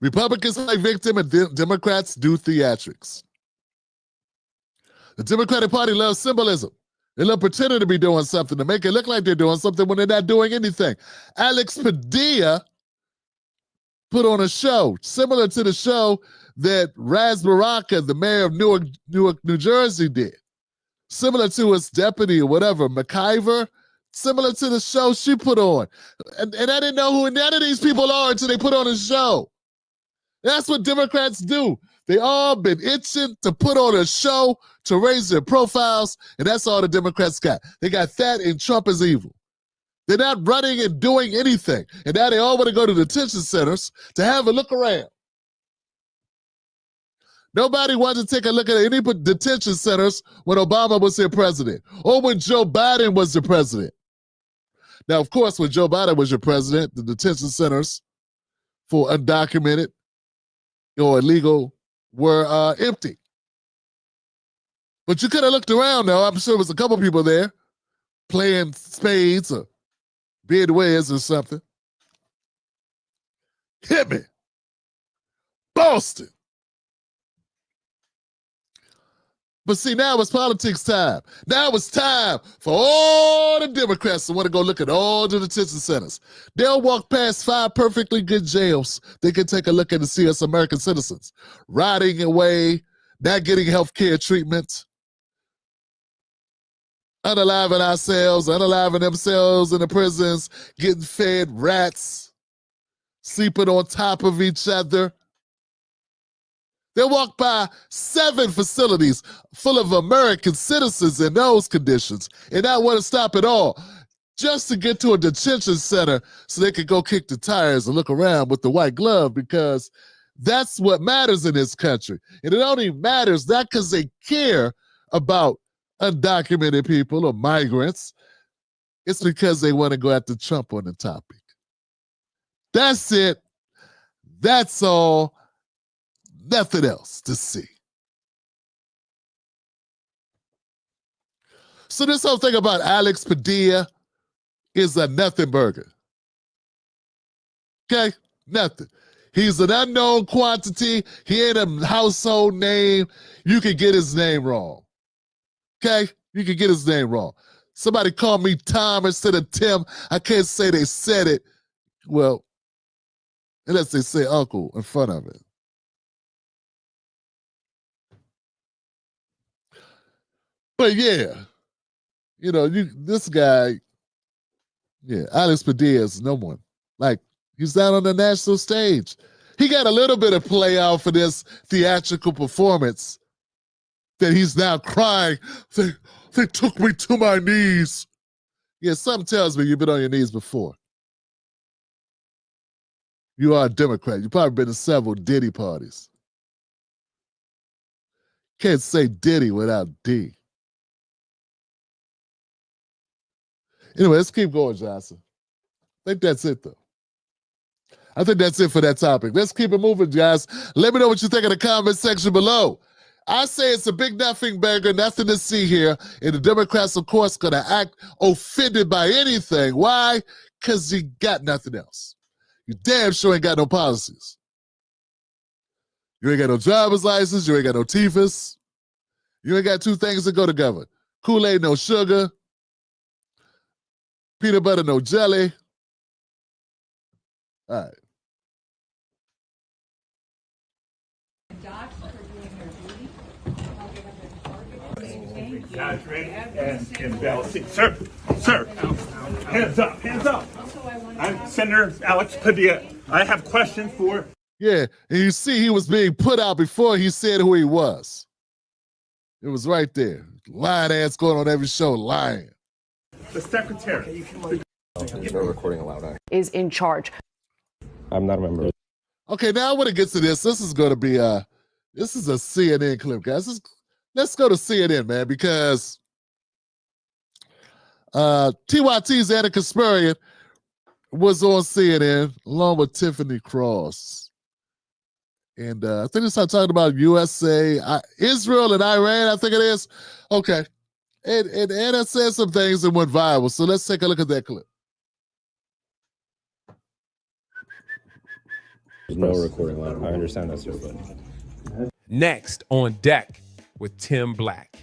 Republicans play victim and Democrats do theatrics. The Democratic Party loves symbolism. They love pretending to be doing something to make it look like they're doing something when they're not doing anything. Alex Padilla put on a show similar to the show that Raz Baraka, the mayor of Newark, New Jersey, did. Similar to his deputy or whatever, McIver, similar to the show she put on. And I didn't know who none of these people are until they put on a show. That's what Democrats do. They all been itching to put on a show to raise their profiles, and that's all the Democrats got. They got that and Trump is evil. They're not running and doing anything. And now they all want to go to detention centers to have a look around. Nobody wanted to take a look at any detention centers when Obama was their president or when Joe Biden was the president. Now, of course, when Joe Biden was your president, the detention centers for undocumented or illegal were empty. But you could have looked around, though. I'm sure there was a couple people there playing spades or bidways or something. Hit me. Boston. But see, now it's politics time. Now it's time for all the Democrats to want to go look at all the detention centers. They'll walk past 5 perfectly good jails they can take a look at and see us American citizens rotting away, not getting health care treatment, unaliving ourselves, unaliving themselves in the prisons, getting fed rats, sleeping on top of each other. They walk by 7 facilities full of American citizens in those conditions and not want to stop at all just to get to a detention center so they could go kick the tires and look around with the white glove, because that's what matters in this country. And it only matters not because they care about undocumented people or migrants. It's because they want to go after Trump on the topic. That's it. That's all. Nothing else to see. So this whole thing about Alex Padilla is a nothing burger. Okay? Nothing. He's an unknown quantity. He ain't a household name. You could get his name wrong. Okay? You could get his name wrong. Somebody called me Tom instead of Tim. I can't say they said it. Well, unless they say uncle in front of it. But yeah, this guy, Alex Padilla is no one. Like, he's down on the national stage. He got a little bit of play out for this theatrical performance that he's now crying. They took me to my knees. Yeah, something tells me you've been on your knees before. You are a Democrat. You've probably been to several Diddy parties. Can't say Diddy without D. Anyway, let's keep going, Johnson. I think that's it, though. I think that's it for that topic. Let's keep it moving, guys. Let me know what you think in the comment section below. I say it's a big nothing burger, nothing to see here. And the Democrats, of course, going to act offended by anything. Why? Because you got nothing else. You damn sure ain't got no policies. You ain't got no driver's license. You ain't got no TFIS. You ain't got two things that go together. Kool-Aid, no sugar. Peanut butter, no jelly. All right. Exaggerating and embellishing. Sir, hands up, hands up. I'm Senator Alex Padilla. I have questions for... Yeah, and you see he was being put out before he said who he was. It was right there. Lying ass going on every show, lying. The secretary. There's no recording allowed. Is in charge. I'm not a member. Okay, now when it gets to this is going to be this is a CNN clip, guys. Let's go to CNN, man, because TYT's Anna Kasparian was on CNN along with Tiffany Cross. And I think they started talking about USA, Israel and Iran, I think it is. Okay. And Anna said some things that went viral. So let's take a look at that clip. There's no recording allowed. I understand that, sir. But... Next on deck with Tim Black.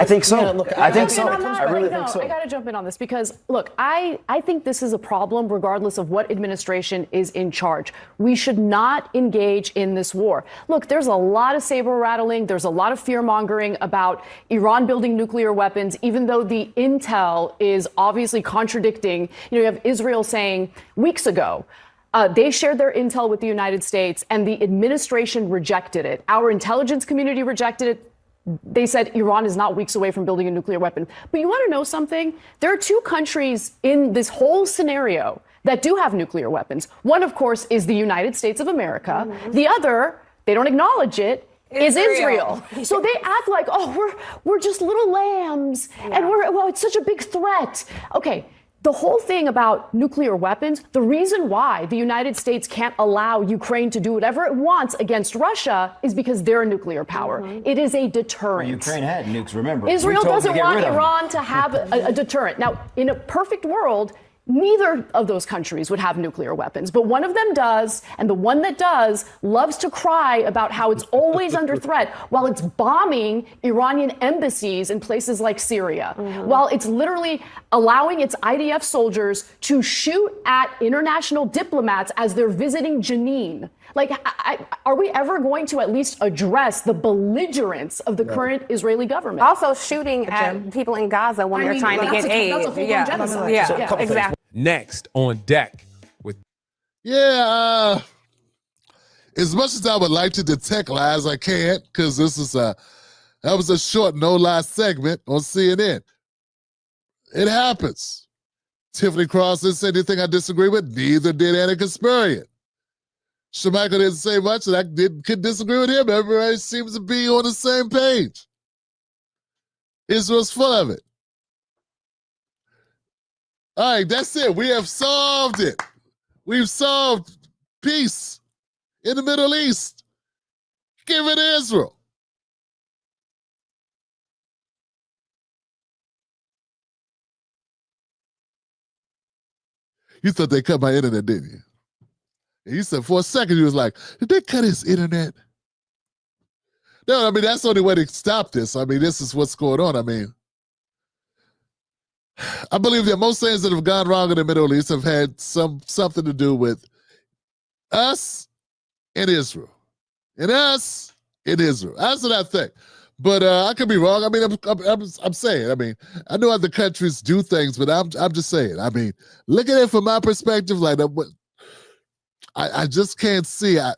I think so. Yeah, look, I think so. I really think so. I got to jump in on this because, look, I think this is a problem regardless of what administration is in charge. We should not engage in this war. Look, there's a lot of saber rattling. There's a lot of fear mongering about Iran building nuclear weapons, even though the intel is obviously contradicting. You have Israel saying weeks ago, they shared their intel with the United States and the administration rejected it. Our intelligence community rejected it. They said Iran is not weeks away from building a nuclear weapon. But you want to know something? There are two countries in this whole scenario that do have nuclear weapons. One, of course, is the United States of America. Mm-hmm. The other, they don't acknowledge it, is Israel. So they act like, oh, we're just little lambs. Yeah. And it's such a big threat. Okay. The whole thing about nuclear weapons, the reason why the United States can't allow Ukraine to do whatever it wants against Russia is because they're a nuclear power. Mm-hmm. It is a deterrent. Well, Ukraine had nukes, remember. Israel doesn't want Iran to have a deterrent. Now, in a perfect world, neither of those countries would have nuclear weapons, but one of them does, and the one that does loves to cry about how it's always under threat while it's bombing Iranian embassies in places like Syria, while it's literally allowing its IDF soldiers to shoot at international diplomats as they're visiting Jenin. Like, are we ever going to at least address the belligerence of the current Israeli government? Also shooting at people in Gaza when they're trying to get aid. That's a full-blown genocide. Yeah, exactly. Next on deck with... Yeah, as much as I would like to detect lies, I can't, because that was a short no-lie segment on CNN. It happens. Tiffany Cross didn't say anything I disagree with. Neither did Anna Kasparian. Shemichael didn't say much, and I could disagree with him. Everybody seems to be on the same page. Israel's full of it. All right, that's it. We have solved it. We've solved peace in the Middle East. Give it to Israel. You thought they cut my internet, didn't you? And you said for a second, you was like, did they cut his internet? No, I mean, that's the only way to stop this. I mean, this is what's going on. I mean, I believe that most things that have gone wrong in the Middle East have had something to do with us and Israel. And us and Israel. That's what I think. But I could be wrong. I mean, I'm saying. I mean, I know other countries do things, but I'm just saying. I mean, look at it from my perspective. Like, I just can't see. I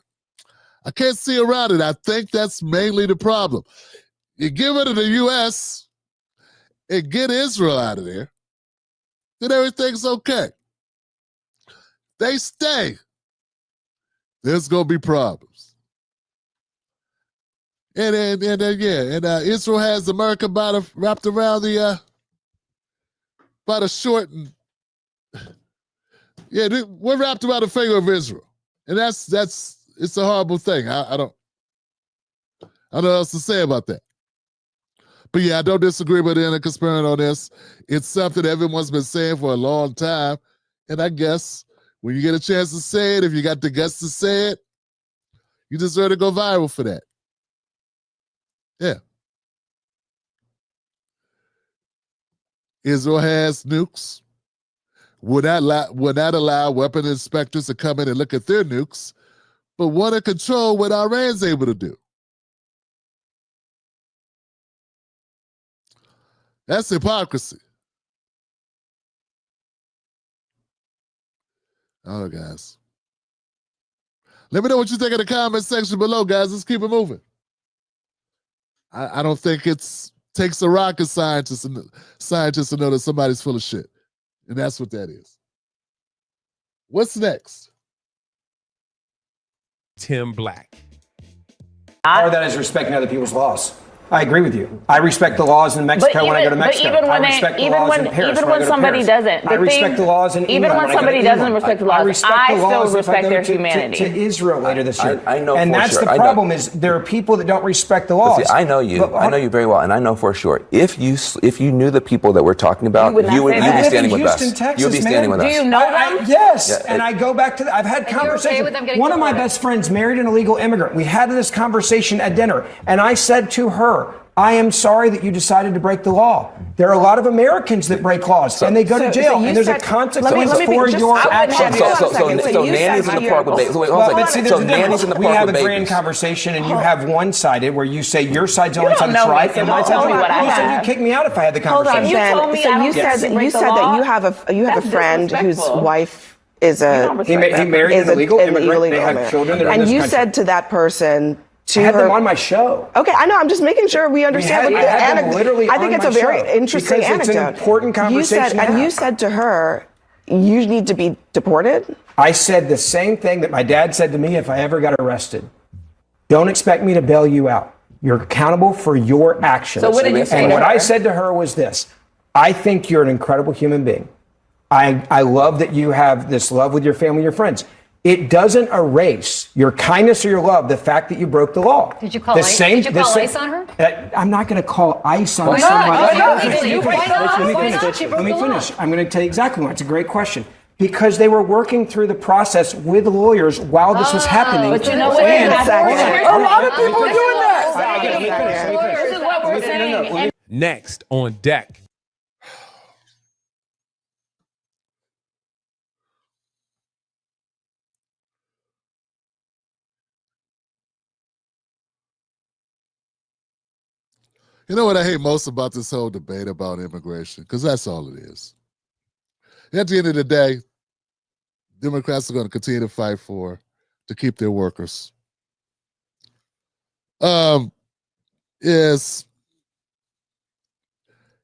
can't see around it. I think that's mainly the problem. You get rid of the U.S. and get Israel out of there, then everything's okay. They stay. There's gonna be problems. And Israel has America wrapped around the by the short and we're wrapped around the finger of Israel, and that's it's a horrible thing. I don't know what else to say about that. But yeah, I don't disagree with Anna Conspiring on this. It's something everyone's been saying for a long time, and I guess when you get a chance to say it, if you got the guts to say it, you deserve to go viral for that. Yeah. Israel has nukes. Would not allow weapon inspectors to come in and look at their nukes, but want to control what Iran's able to do. That's hypocrisy. Oh, guys. Let me know what you think in the comment section below, guys. Let's keep it moving. I don't think it takes a rocket scientist to know that somebody's full of shit. And that's what that is. What's next? Tim Black. Part of that is respecting other people's laws. I agree with you. I respect the laws in Mexico when I go to Mexico. But even when I respect the laws in Paris even when somebody doesn't, I respect the laws in England. Even when somebody doesn't respect the laws, I still respect their humanity. To Israel later this year, I know, and for that's sure. the problem is there are people that don't respect the laws. See, I know you. I know you very well, and I know for sure. If you knew the people that we're talking about, you would be standing with us. You would be standing with us. Do you know them? Yes, and I go back to. I've had conversations. One of my best friends married an illegal immigrant. We had this conversation at dinner, and I said to her, I am sorry that you decided to break the law. There are a lot of Americans that break laws, and they go to jail, and there's a consequence for your actions. So nannies in the park with babies. So nannies in the park with babies. We have a grand conversation, and you have one-sided where you say your side's the only side that's right, and my side's right. You said you'd kick me out if I had the conversation. Hold on, Ben. So you said that you have a friend whose wife is he married an illegal immigrant. They have children. And you said to that person. I had them on my show. Okay, I know. I'm just making sure we understand. I think it's a very interesting anecdote. It's an important conversation. You said to her, you need to be deported? I said the same thing that my dad said to me if I ever got arrested. Don't expect me to bail you out. You're accountable for your actions. So what did you say? And what I said to her was this. I think you're an incredible human being. I love that you have this love with your family, your friends. It doesn't erase your kindness or your love, the fact that you broke the law. Did you call ICE on her? I'm not going to call ICE on somebody. Let me finish. I'm going to tell you exactly why. It's a great question. Because they were working through the process with lawyers while this was happening. But you know what? A lot of people are doing that. This is what we're saying. Next on deck. You know what I hate most about this whole debate about immigration? Because that's all it is. At the end of the day, Democrats are going to continue to fight to keep their workers. Yes.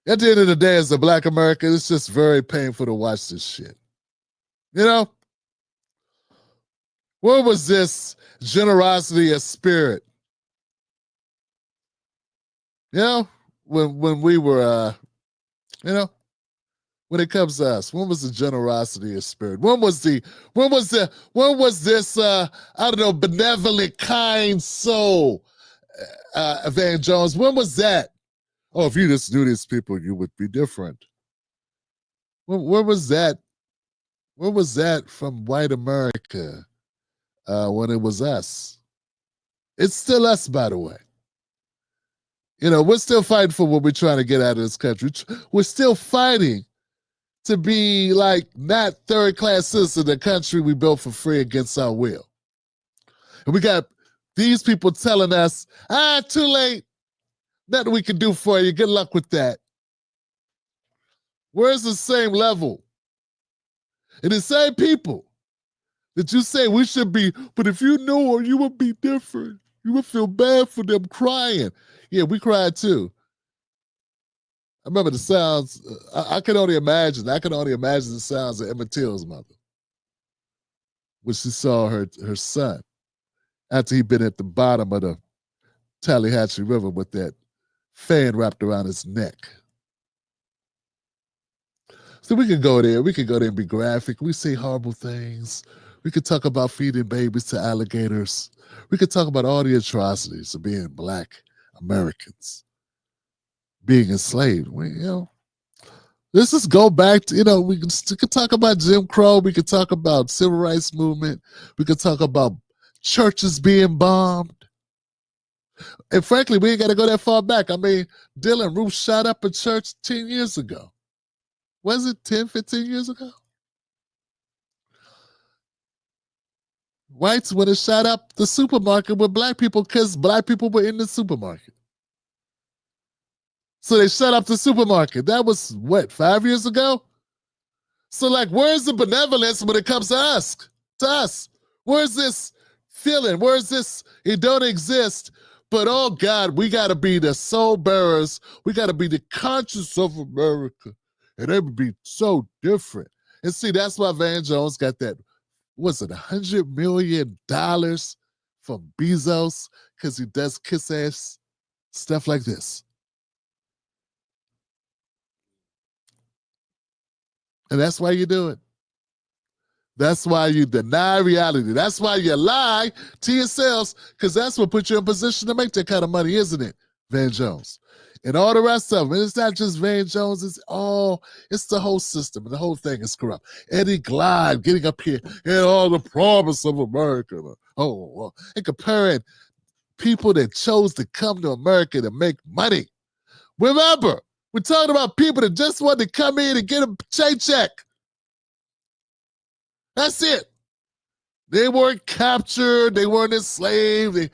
At the end of the day, as a Black American, it's just very painful to watch this shit. You know? Where was this generosity of spirit? You know, when we were, when it comes to us, when was the generosity of spirit? When was this, I don't know, benevolent, kind soul, Van Jones? When was that? Oh, if you just knew these people, you would be different. Where was that? Where was that from white America when it was us? It's still us, by the way. You know, we're still fighting for what we're trying to get out of this country. We're still fighting to be like not third-class citizens of the country we built for free against our will. And we got these people telling us, too late. Nothing we can do for you. Good luck with that. Where's the same level? And the same people that you say we should be, but if you knew her, you would be different. You would feel bad for them crying. Yeah, we cried too. I remember the sounds. I can only imagine. I can only imagine the sounds of Emmett Till's mother when she saw her son after he'd been at the bottom of the Tallahatchie River with that fan wrapped around his neck. So we can go there. We can go there and be graphic. We say horrible things. We could talk about feeding babies to alligators. We could talk about all the atrocities of being Black Americans, being enslaved. Let's just go back to, we could talk about Jim Crow. We could talk about civil rights movement. We could talk about churches being bombed. And frankly, we ain't got to go that far back. I mean, Dylan Roof shot up a church 10 years ago. Was it 10, 15 years ago? Whites would have shot up the supermarket with Black people because Black people were in the supermarket. So they shut up the supermarket. That was, 5 years ago? So, where's the benevolence when it comes to us? Where's this feeling? Where's this? It don't exist. But, oh, God, we got to be the soul bearers. We got to be the conscience of America. And it would be so different. And see, that's why Van Jones got that, $100 million from Bezos because he does kiss-ass stuff like this. And that's why you do it. That's why you deny reality. That's why you lie to yourselves, because that's what put you in position to make that kind of money, isn't it, Van Jones? And all the rest of them. And it's not just Van Jones, it's the whole system, and the whole thing is corrupt. Eddie Glide getting up here and all the promise of America. And comparing people that chose to come to America to make money. Remember, we're talking about people that just want to come in and get a paycheck. That's it. They weren't captured. They weren't enslaved. They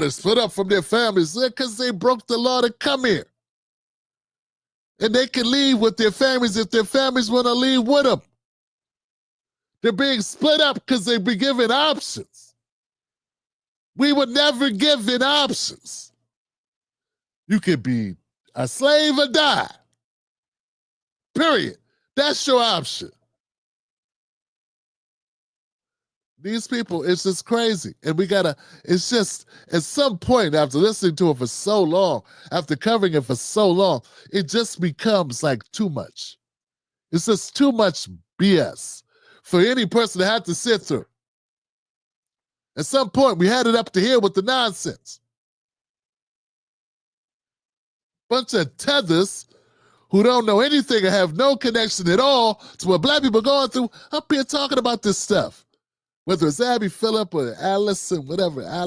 split up from their families because they broke the law to come here. And they can leave with their families if their families want to leave with them. They're being split up because they've been given options. We were never given options. You could be a slave or die. Period. That's your option. These people, it's just crazy. And it's just, at some point, after listening to it for so long, after covering it for so long, it just becomes too much. It's just too much BS for any person to have to sit through. At some point, we had it up to here with the nonsense. Bunch of tethers who don't know anything or have no connection at all to what Black people are going through up here talking about this stuff. Whether it's Abby Phillip or Allison, whatever, I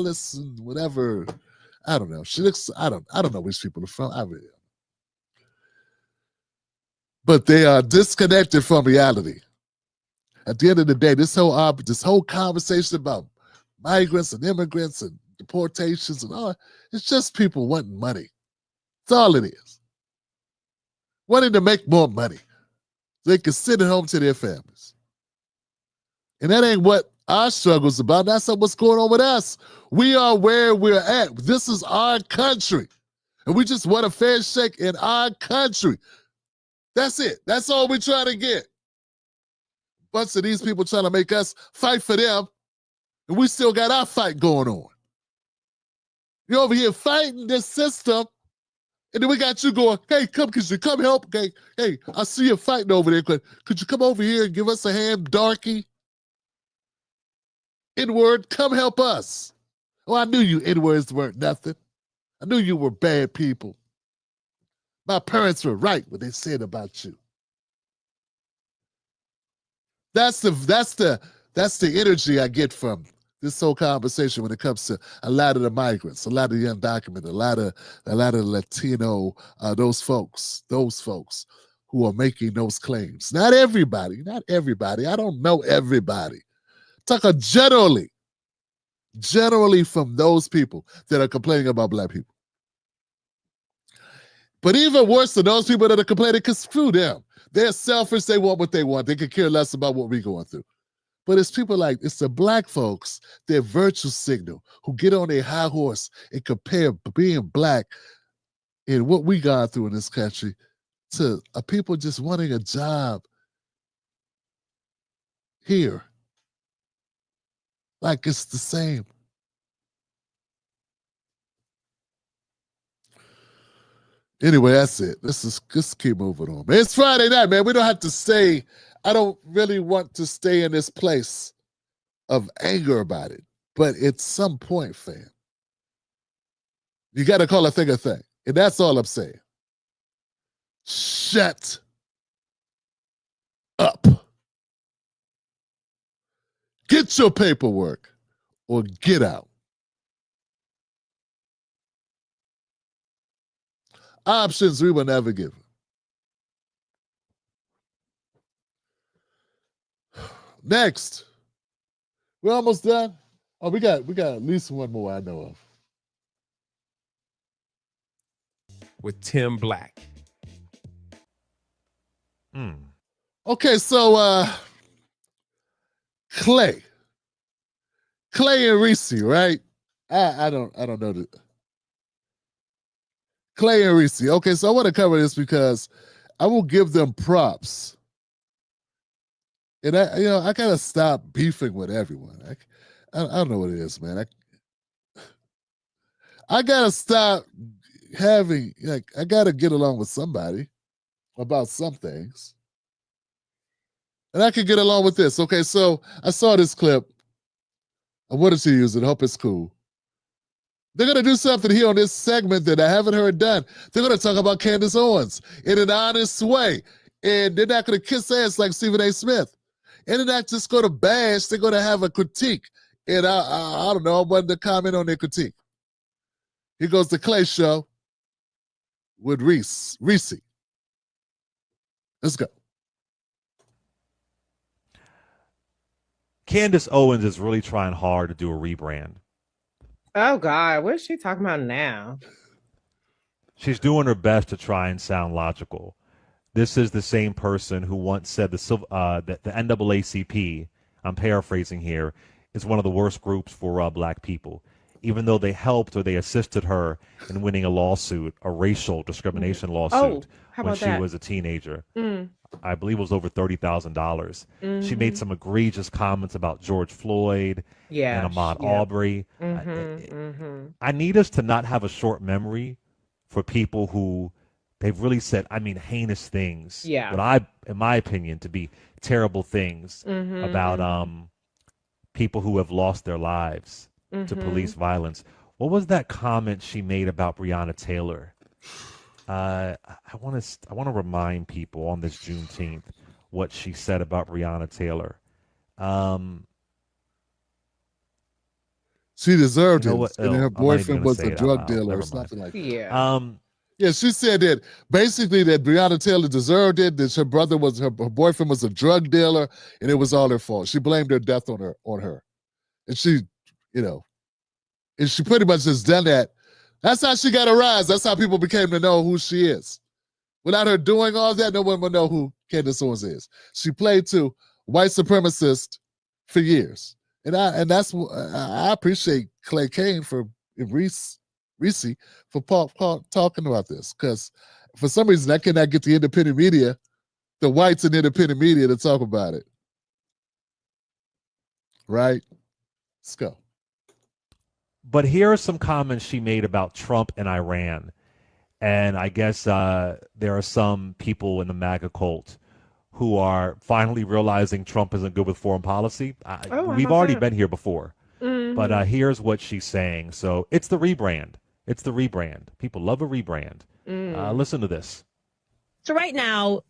don't know. I don't know which people are from. But they are disconnected from reality. At the end of the day, this whole conversation about migrants and immigrants and deportations and all, it's just people wanting money. That's all it is. Wanting to make more money so they can sit at home to their families. And that ain't what our struggle's about. That's not what's going on with us. We are where we're at. This is our country. And we just want a fair shake in our country. That's it. That's all we're trying to get. Bunch of these people trying to make us fight for them, and we still got our fight going on. You're over here fighting this system, and then we got you going, hey, could you come help? Okay, hey, I see you fighting over there. Could you come over here and give us a hand, darky? N-word, come help us. Oh, I knew you N-words weren't nothing. I knew you were bad people. My parents were right what they said about you. That's the energy I get from this whole conversation when it comes to a lot of the migrants, a lot of the undocumented, a lot of the Latino, those folks who are making those claims. Not everybody. I don't know everybody. Talking generally from those people that are complaining about Black people. But even worse than those people that are complaining, because screw them. They're selfish. They want what they want. They could care less about what we're going through. But it's people like, it's the black folks, their virtue signal, who get on their high horse and compare being black and what we gone through in this country to people just wanting a job here. Like it's the same. Anyway, that's it. Let's keep moving on. Man, it's Friday night, man. We don't have to stay. I don't really want to stay in this place of anger about it. But at some point, fam, you got to call a thing a thing. And that's all I'm saying. Shut up. Get your paperwork or get out. Options we were never given. Next. We're almost done. Oh, we got at least one more I know of. With Tim Black. Okay, so Clay and Reese, right? I don't know the Clay and Reese. Okay, so I want to cover this because I will give them props. And I gotta stop beefing with everyone. I don't know what it is, man. I gotta stop having I gotta get along with somebody about some things. And I can get along with this. Okay, so I saw this clip. I wanted to use it. I hope it's cool. They're going to do something here on this segment that I haven't heard done. They're going to talk about Candace Owens in an honest way. And they're not going to kiss ass like Stephen A. Smith. And they're not just going to bash. They're going to have a critique. And I don't know. I wanted to comment on their critique. Here goes the Clay Show with Reese. Let's go. Candace Owens is really trying hard to do a rebrand. Oh, God. What is she talking about now? She's doing her best to try and sound logical. This is the same person who once said that the NAACP, I'm paraphrasing here, is one of the worst groups for black people, even though they helped or they assisted her in winning a lawsuit, a racial discrimination lawsuit, when she was a teenager. I believe it was over $30,000. She made some egregious comments about George Floyd and Ahmaud Arbery. I need us to not have a short memory for people who they've really said, heinous things. What in my opinion, to be terrible things about people who have lost their lives to police violence. What was that comment she made about Breonna Taylor? I want to remind people on this Juneteenth what she said about Breonna Taylor. She deserved it. And her boyfriend was a drug dealer or something like that. Yeah, she said that basically that Breonna Taylor deserved it, that her boyfriend was a drug dealer, and it was all her fault. She blamed her death on her. And she, and she pretty much has done that. That's how she got a rise. That's how people became to know who she is. Without her doing all that, no one would know who Candace Owens is. She played to white supremacists for years. And I appreciate Clay Kane and Reese for talking about this. Because for some reason I cannot get the independent media, the whites in independent media to talk about it. Right? Let's go. But here are some comments she made about Trump and Iran. And I guess there are some people in the MAGA cult who are finally realizing Trump isn't good with foreign policy. We've already been here before. But here's what she's saying. So it's the rebrand. It's the rebrand. People love a rebrand. Listen to this. So right now,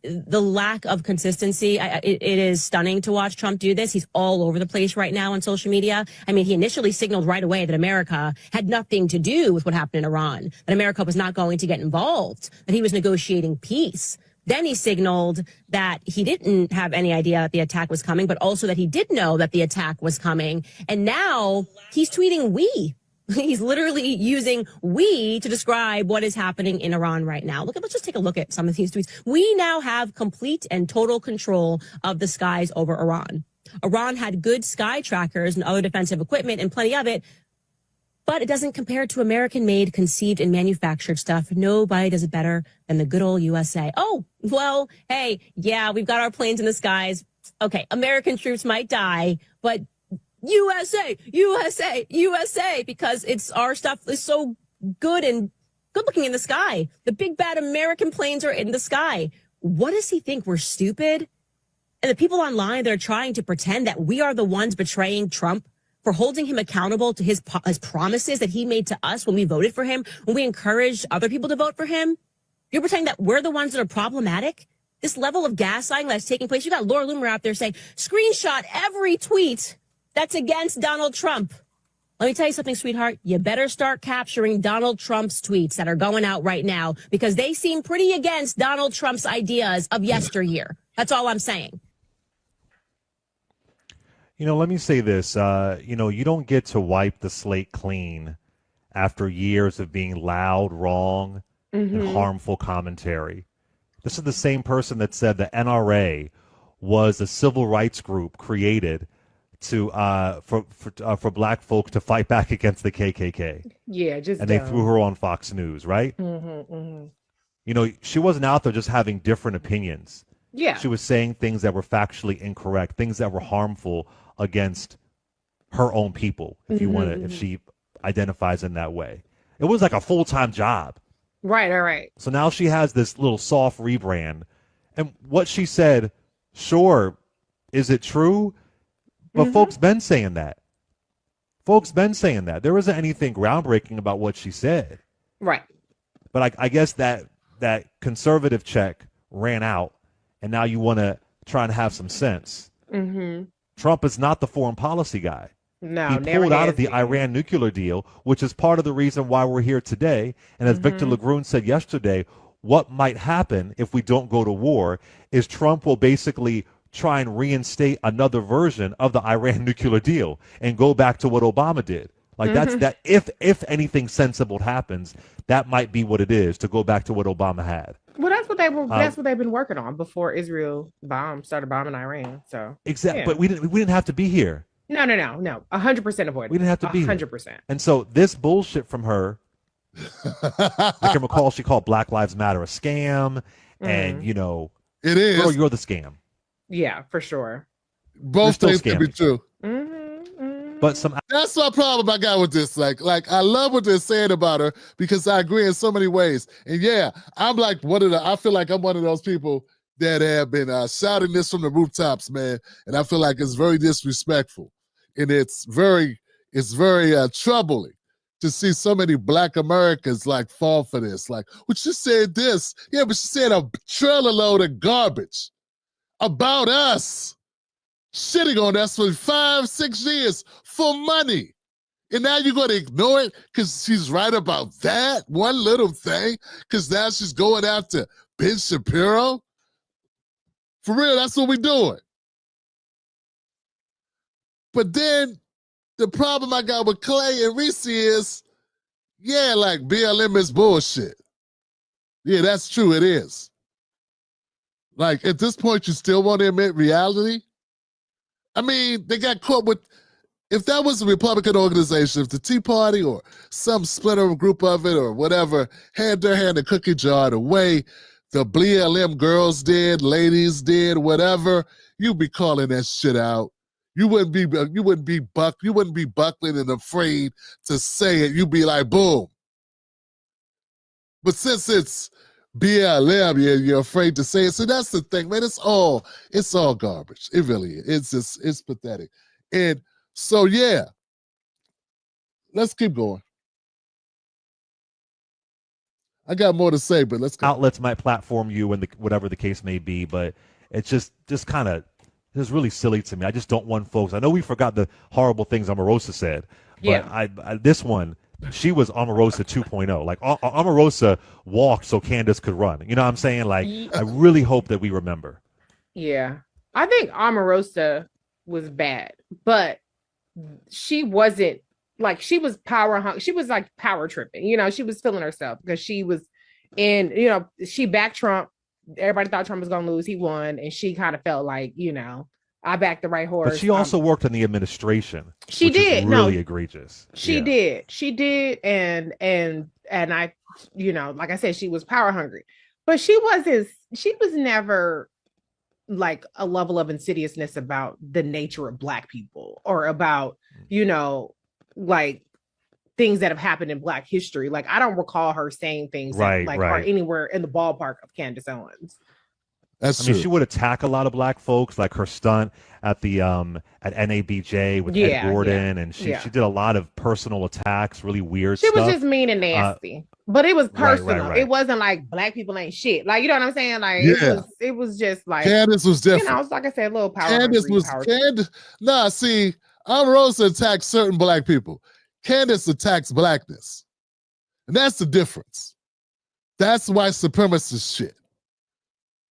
the lack of consistency, it is stunning to watch Trump do this. He's all over the place right now on social media. He initially signaled right away that America had nothing to do with what happened in Iran, that America was not going to get involved, that he was negotiating peace. Then he signaled that he didn't have any idea that the attack was coming, but also that he did know that the attack was coming. And now he's tweeting we. He's literally using we to describe what is happening in Iran right now. Let's just take a look at some of these tweets. We now have complete and total control of the skies over Iran. Iran had good sky trackers and other defensive equipment and plenty of it, but it doesn't compare to American-made, conceived, and manufactured stuff. Nobody does it better than the good old USA. Oh, well, hey, yeah, we've got our planes in the skies. Okay, American troops might die, but USA, USA, USA, because our stuff is so good and good looking in the sky. The big bad American planes are in the sky. What does he think? We're stupid? And the people online that are trying to pretend that we are the ones betraying Trump for holding him accountable to his promises that he made to us when we voted for him, when we encouraged other people to vote for him. You're pretending that we're the ones that are problematic? This level of gaslighting that's taking place. You got Laura Loomer out there saying, screenshot every tweet that's against Donald Trump. Let me tell you something, sweetheart. You better start capturing Donald Trump's tweets that are going out right now because they seem pretty against Donald Trump's ideas of yesteryear. That's all I'm saying. Let me say this. You don't get to wipe the slate clean after years of being loud, wrong, and harmful commentary. This is the same person that said the NRA was a civil rights group created to for black folks to fight back against the KKK. Yeah, and they threw her on Fox News, right? She wasn't out there just having different opinions. Yeah, she was saying things that were factually incorrect, things that were harmful against her own people. If you want to, if she identifies in that way, it was like a full-time job. Right. All right. So now she has this little soft rebrand, and what she said, sure, is it true? But folks been saying that. There isn't anything groundbreaking about what she said. Right. But I guess that conservative check ran out, and now you want to try and have some sense. Trump is not the foreign policy guy. No, he pulled out of the Iran nuclear deal, which is part of the reason why we're here today. And as Victor Legrune said yesterday, what might happen if we don't go to war is Trump will basically try and reinstate another version of the Iran nuclear deal and go back to what Obama did. Like that if anything sensible happens, that might be what it is, to go back to what Obama had. Well, that's what they were. That's what they've been working on before Israel started bombing Iran. So exactly, but we didn't have to be here. No. 100% avoid. We didn't have to be 100%. And so this bullshit from her, I can recall she called Black Lives Matter a scam, and it is. Girl, you're the scam. Yeah, for sure. Both things can be true. But that's my problem I got with this. Like I love what they're saying about her because I agree in so many ways. And yeah, I'm like I feel like I'm one of those people that have been shouting this from the rooftops, man. And I feel like it's very disrespectful. And it's very troubling to see so many Black Americans like fall for this. Like, well, she said this. Yeah, but she said a trailer load of garbage about us. Shitting on us for 5-6 years for money. And now you're going to ignore it because she's right about that one little thing? Because now she's going after Ben Shapiro? For real, that's what we're doing. But then the problem I got with Clay and Reese is, yeah, like BLM is bullshit. Yeah, that's true, it is. Like, at this point, you still want to admit reality? I mean, they got caught with, if that was a Republican organization, if the Tea Party or some splinter group of it or whatever had their hand in the cookie jar the way the BLM girls did, ladies did, whatever, you'd be calling that shit out. You wouldn't be buckling and afraid to say it. You'd be like, boom. But since it's BLM, you're afraid to say it. So that's the thing, man. It's all garbage. It really is. It's pathetic. And so, yeah, let's keep going. I got more to say, but let's go. Outlets might platform you and whatever the case may be, but it's just kind of really silly to me. I just don't want folks. I know we forgot the horrible things Omarosa said, but yeah. This one, she was Omarosa 2.0. Like Omarosa walked so Candace could run. You know what I'm saying? Like, I really hope that we remember. Yeah. I think Omarosa was bad, but she wasn't like she was she was like power tripping, you know, she was feeling herself because she was in, you know, she backed Trump. Everybody thought Trump was gonna lose, he won, and she kind of felt like, you know, I backed the right horse. But she also worked in the administration. She which did. is really egregious. She did, and I, you know, like I said, she was power hungry, but she was never like a level of insidiousness about the nature of Black people or about, you know, like things that have happened in Black history. Like I don't recall her saying things that like are anywhere in the ballpark of Candace Owens. I mean, she would attack a lot of Black folks, like her stunt at the at NABJ with Ed Gordon, and she did a lot of personal attacks, really weird stuff. She was just mean and nasty, but it was personal. It wasn't like Black people ain't shit. Like, you know what I'm saying? Like it was just like Candace was different. You know, it's like I said, a little power. Candace was Candace. Nah, see, Omarosa attacks certain Black people. Candace attacks Blackness, and that's the difference. That's white supremacist shit.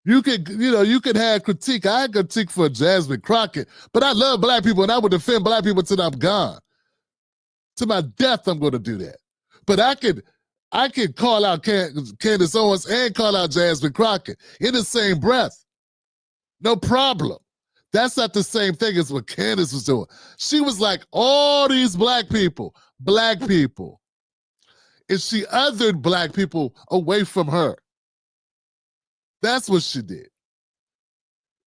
You could have critique. I had critique for Jasmine Crockett, but I love Black people, and I would defend Black people till I'm gone. To my death, I'm going to do that. But I could call out Candace Owens and call out Jasmine Crockett in the same breath. No problem. That's not the same thing as what Candace was doing. She was like, all these Black people, and she othered Black people away from her. That's what she did.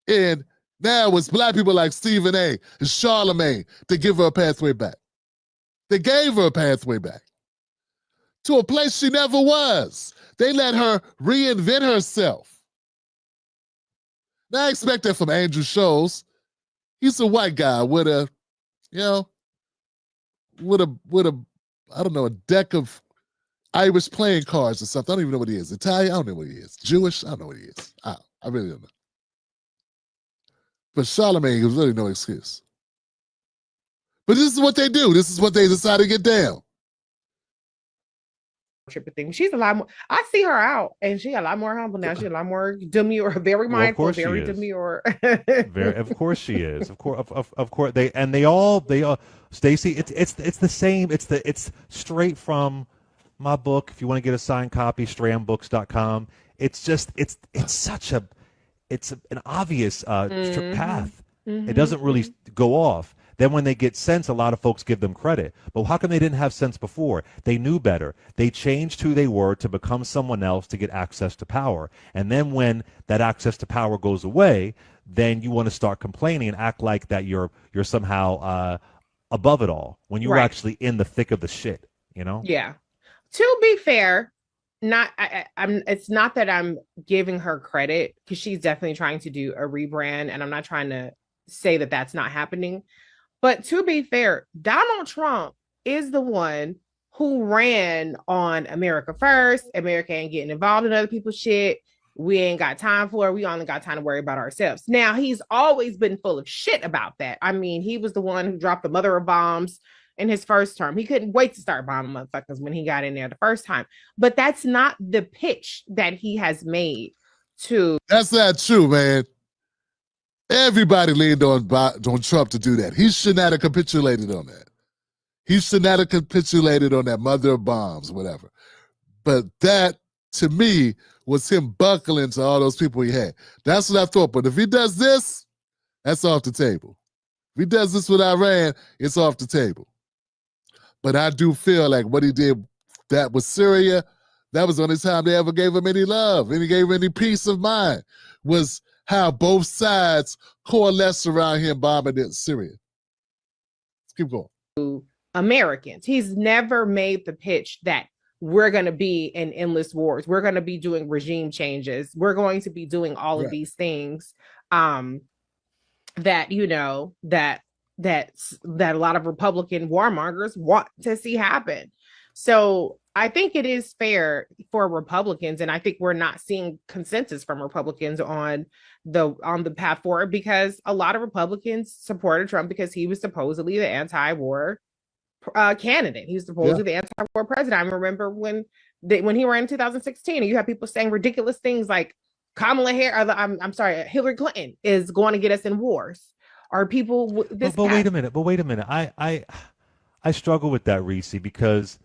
And now it's Black people like Stephen A. and Charlemagne to give her a pathway back. They gave her a pathway back to a place she never was. They let her reinvent herself. Now I expect that from Andrew Scholes. He's a white guy with a, you know, with a, I don't know, a deck of Irish playing cards or something. I don't even know what he is. Italian? I don't know what he is. Jewish? I don't know what he is. I really don't know. But Charlemagne was really no excuse. But this is what they do. This is what they decide to get down. Tripping thing. She's a lot more. I see her out, and she a lot more humble now. She's a lot more demure, very mindful, very demure. Of course she is. Of course. They all. Stacey, it's the same. It's straight from my book. If you want to get a signed copy, strandbooks.com. It's just it's an obvious path. It doesn't really go off. Then when they get sense, a lot of folks give them credit. But how come they didn't have sense before? They knew better. They changed who they were to become someone else to get access to power. And then when that access to power goes away, then you want to start complaining and act like that you're somehow above it all when you're actually in the thick of the shit, you know? Yeah. To be fair, it's not that I'm giving her credit, because she's definitely trying to do a rebrand, and I'm not trying to say that that's not happening. But to be fair, Donald Trump is the one who ran on America First. America ain't getting involved in other people's shit. We ain't got time for it. We only got time to worry about ourselves. Now, he's always been full of shit about that. I mean, he was the one who dropped the mother of bombs in his first term. He couldn't wait to start bombing motherfuckers when he got in there the first time. But that's not the pitch that he has made to. That's not true, man. Everybody leaned on Trump to do that. He should not have capitulated on that. He should not have capitulated on that mother of bombs, whatever. But that, to me, was him buckling to all those people he had. That's what I thought. But if he does this, that's off the table. If he does this with Iran, it's off the table. But I do feel like what he did that with Syria, that was the only time they ever gave him any love, and he gave him any peace of mind, was how both sides coalesced around him bombing in Syria. Let's keep going. Americans. He's never made the pitch that we're going to be in endless wars. We're going to be doing regime changes. We're going to be doing all of these things that, you know, that a lot of Republican warmongers want to see happen. So I think it is fair for Republicans, and I think we're not seeing consensus from Republicans on the path forward, because a lot of Republicans supported Trump because he was supposedly the anti-war candidate. He was supposedly the anti-war president. I remember when he ran in 2016, and you have people saying ridiculous things like Hillary Clinton is going to get us in wars. Are people? But wait a minute. I struggle with that, Reese, because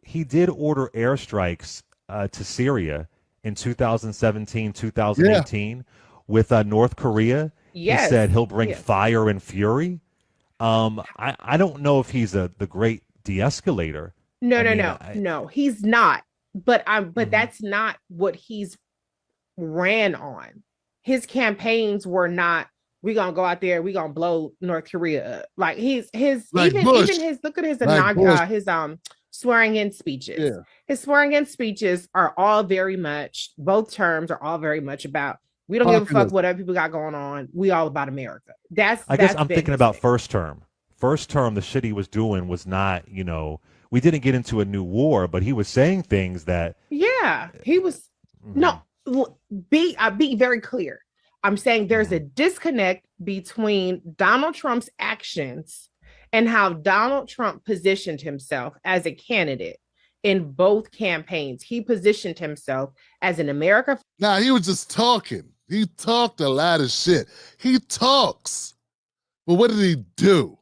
he did order airstrikes to Syria in 2017, 2018 with North Korea. Yes. He said he'll bring fire and fury. I don't know if he's the great de-escalator. No, he's not. But that's not what he's ran on. His campaigns were not, we're gonna go out there, we're gonna blow North Korea up. Like his Like even Bush. his look at his Like his swearing in speeches. Yeah. His swearing in speeches are all very much, both terms are all very much about, we don't give a fuck what other people got going on. We all about America. I guess I'm thinking about first term. First term, the shit he was doing was not, we didn't get into a new war, but he was saying things that. Yeah, he was. No, be very clear. I'm saying there's a disconnect between Donald Trump's actions and how Donald Trump positioned himself as a candidate in both campaigns. He positioned himself as an America. Nah, he was just talking. He talked a lot of shit. He talks. But what did he do?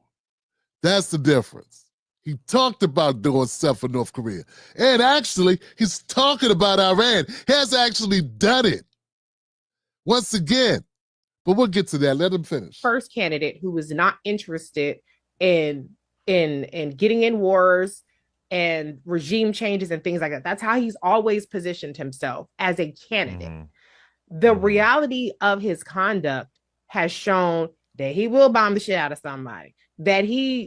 That's the difference. He talked about doing stuff for North Korea. And actually, he's talking about Iran. He has actually done it. Once again. But we'll get to that. Let him finish. First candidate who was not interested in getting in wars and regime changes and things like that. That's how he's always positioned himself as a candidate. The reality of his conduct has shown that he will bomb the shit out of somebody, that he,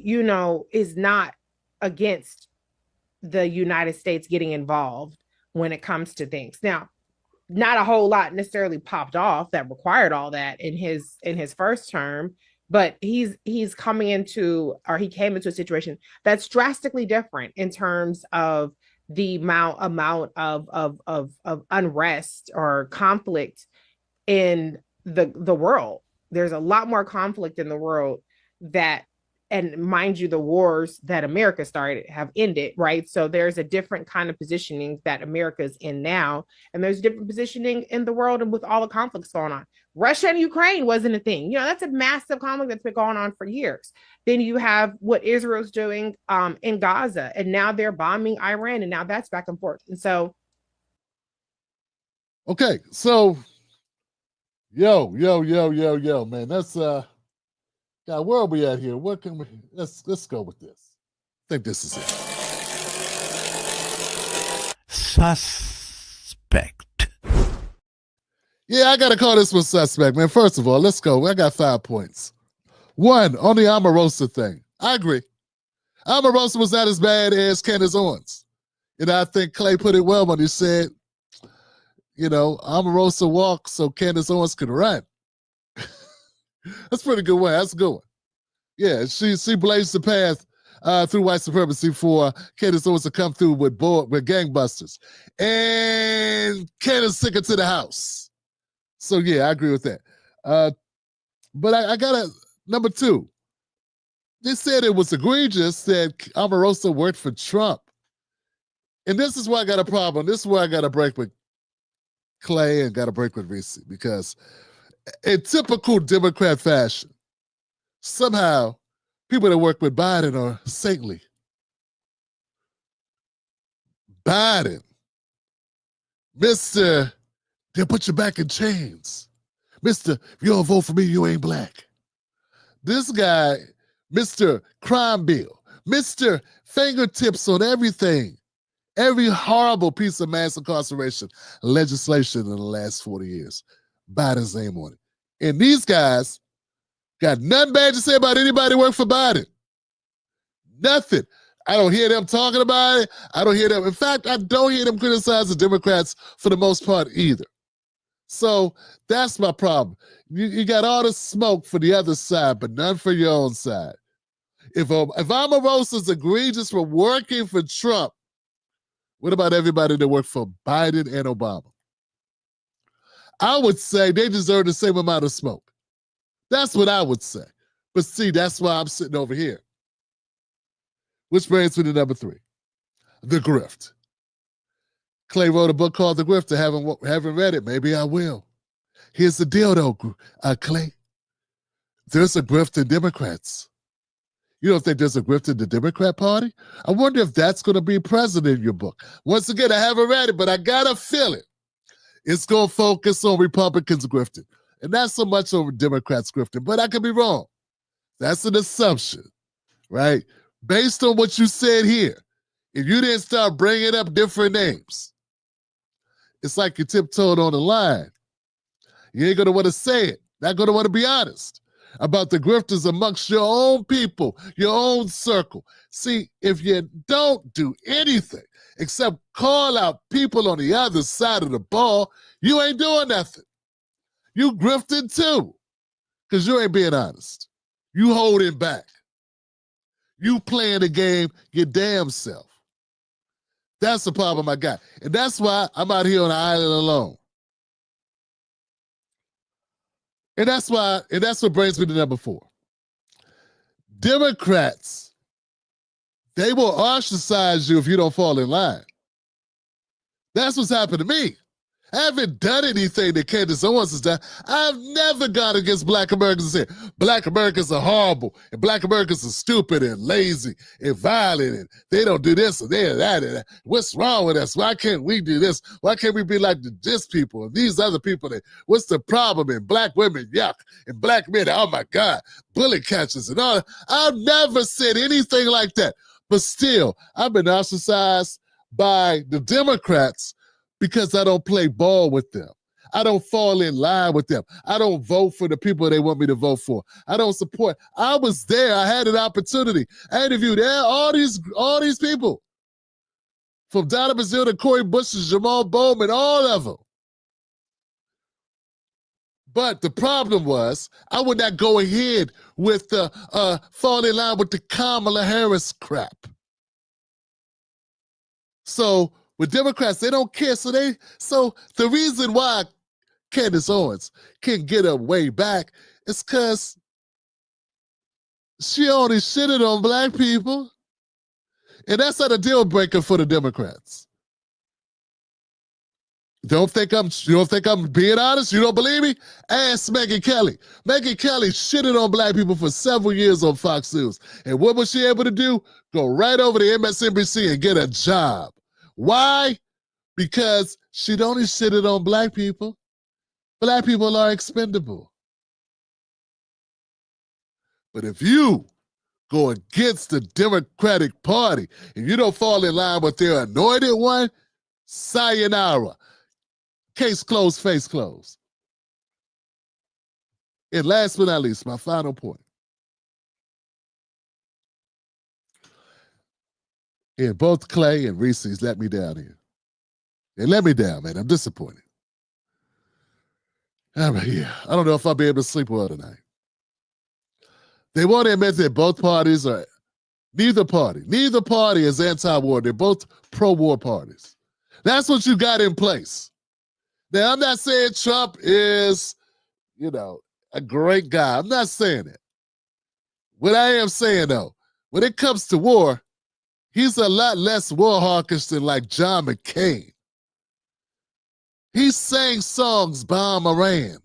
is not against the United States getting involved when it comes to things. Now, not a whole lot necessarily popped off that required all that in his first term, but he came into a situation that's drastically different in terms of the amount of unrest or conflict in the world. There's a lot more conflict in the world and mind you, the wars that America started have ended, right? So there's a different kind of positioning that America's in now, and there's different positioning in the world and with all the conflicts going on. Russia and Ukraine wasn't a thing. That's a massive conflict that's been going on for years. Then you have what Israel's doing in Gaza, and now they're bombing Iran, and now that's back and forth. And so, okay, so yo, man, that's God, where are we at here? What can we? Let's go with this. I think this is it. Suspect. Yeah, I gotta call this one suspect, man. First of all, let's go. I got 5 points. 1, on the Omarosa thing. I agree. Omarosa was not as bad as Candace Owens. I think Clay put it well when he said, Omarosa walked so Candace Owens could run. That's a pretty good one. That's a good one. Yeah, she blazed the path through white supremacy for Candace Owens to come through with gangbusters. And Candace took it to the house. So, yeah, I agree with that. But I got number 2. They said it was egregious that Omarosa worked for Trump. And this is where I got a problem. This is where I got a break with Clay and got a break with Reese, because in typical Democrat fashion, somehow people that work with Biden are saintly. Biden, Mr. They'll put you back in chains. Mr. If you don't vote for me, you ain't black. This guy, Mr. Crime Bill, Mr. Fingertips on everything. Every horrible piece of mass incarceration legislation in the last 40 years. Biden's name on it. And these guys got nothing bad to say about anybody who worked for Biden. Nothing. I don't hear them talking about it. I don't hear them. In fact, I don't hear them criticize the Democrats for the most part either. So that's my problem. You got all the smoke for the other side, but none for your own side. If Omarosa's egregious for working for Trump, what about everybody that worked for Biden and Obama? I would say they deserve the same amount of smoke. That's what I would say. But see, that's why I'm sitting over here. Which brings me to number 3, the grift. Clay wrote a book called The Grift. I haven't read it. Maybe I will. Here's the deal, though, Clay. There's a grift in Democrats. You don't think there's a grift in the Democrat Party? I wonder if that's going to be present in your book. Once again, I haven't read it, but I got a feeling it's going to focus on Republicans grifting and not so much on Democrats grifting, but I could be wrong. That's an assumption, right? Based on what you said here, if you didn't start bringing up different names, it's like you tiptoed on the line. You ain't going to want to say it, not going to want to be honest about the grifters amongst your own people, your own circle. See, if you don't do anything except call out people on the other side of the ball, you ain't doing nothing. You grifting too, because you ain't being honest. You holding back. You playing the game your damn self. That's the problem I got. And that's why I'm out here on the island alone. And that's what brings me to number 4. Democrats, they will ostracize you if you don't fall in line. That's what's happened to me. I haven't done anything that Candace Owens has done. I've never gone against Black Americans and said, Black Americans are horrible, and Black Americans are stupid and lazy and violent, and they don't do this and they that. And what's wrong with us? Why can't we do this? Why can't we be like this people and these other people? What's the problem? And Black women, yuck. And Black men, oh my God, bullet catchers and all that. I've never said anything like that. But still, I've been ostracized by the Democrats because I don't play ball with them. I don't fall in line with them. I don't vote for the people they want me to vote for. I don't support. I was there. I had an opportunity. I interviewed all these people. From Donna Brazile to Cori Bush to Jamal Bowman, all of them. But the problem was, I would not go ahead with the fall in line with the Kamala Harris crap. So with Democrats, they don't care. So the reason why Candace Owens can get her way back is because she only shitted on Black people. And that's not a deal breaker for the Democrats. You don't think I'm being honest? You don't believe me? Ask Megyn Kelly. Megyn Kelly shitted on Black people for several years on Fox News. And what was she able to do? Go right over to MSNBC and get a job. Why? Because she'd only shitted on Black people. Black people are expendable. But if you go against the Democratic Party and you don't fall in line with their anointed one, sayonara. Case closed, face closed. And last but not least, my final point. And both Clay and Reese's let me down here. They let me down, man. I'm disappointed. All right, yeah. I don't know if I'll be able to sleep well tonight. They want to admit that both parties are, neither party is anti-war. They're both pro-war parties. That's what you got in place. Now, I'm not saying Trump is, a great guy. I'm not saying it. What I am saying, though, when it comes to war, he's a lot less war hawkish than like John McCain. He sang songs bomb Iran.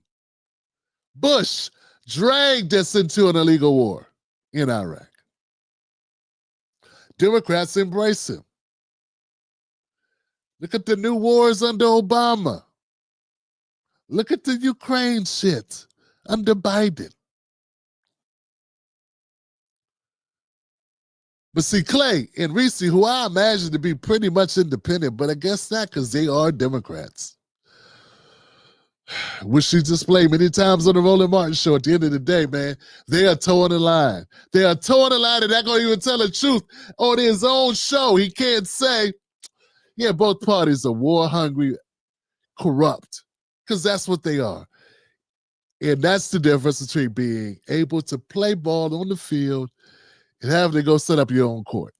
Bush dragged us into an illegal war in Iraq. Democrats embrace him. Look at the new wars under Obama. Look at the Ukraine shit under Biden. But see, Clay and Reese, who I imagine to be pretty much independent, but I guess not because they are Democrats. Which she displayed many times on the Roland Martin show. At the end of the day, man, they are towing the line. They are towing the line, and they're going to even tell the truth on his own show. He can't say, yeah, both parties are war-hungry, corrupt, because that's what they are. And that's the difference between being able to play ball on the field and having to go set up your own court.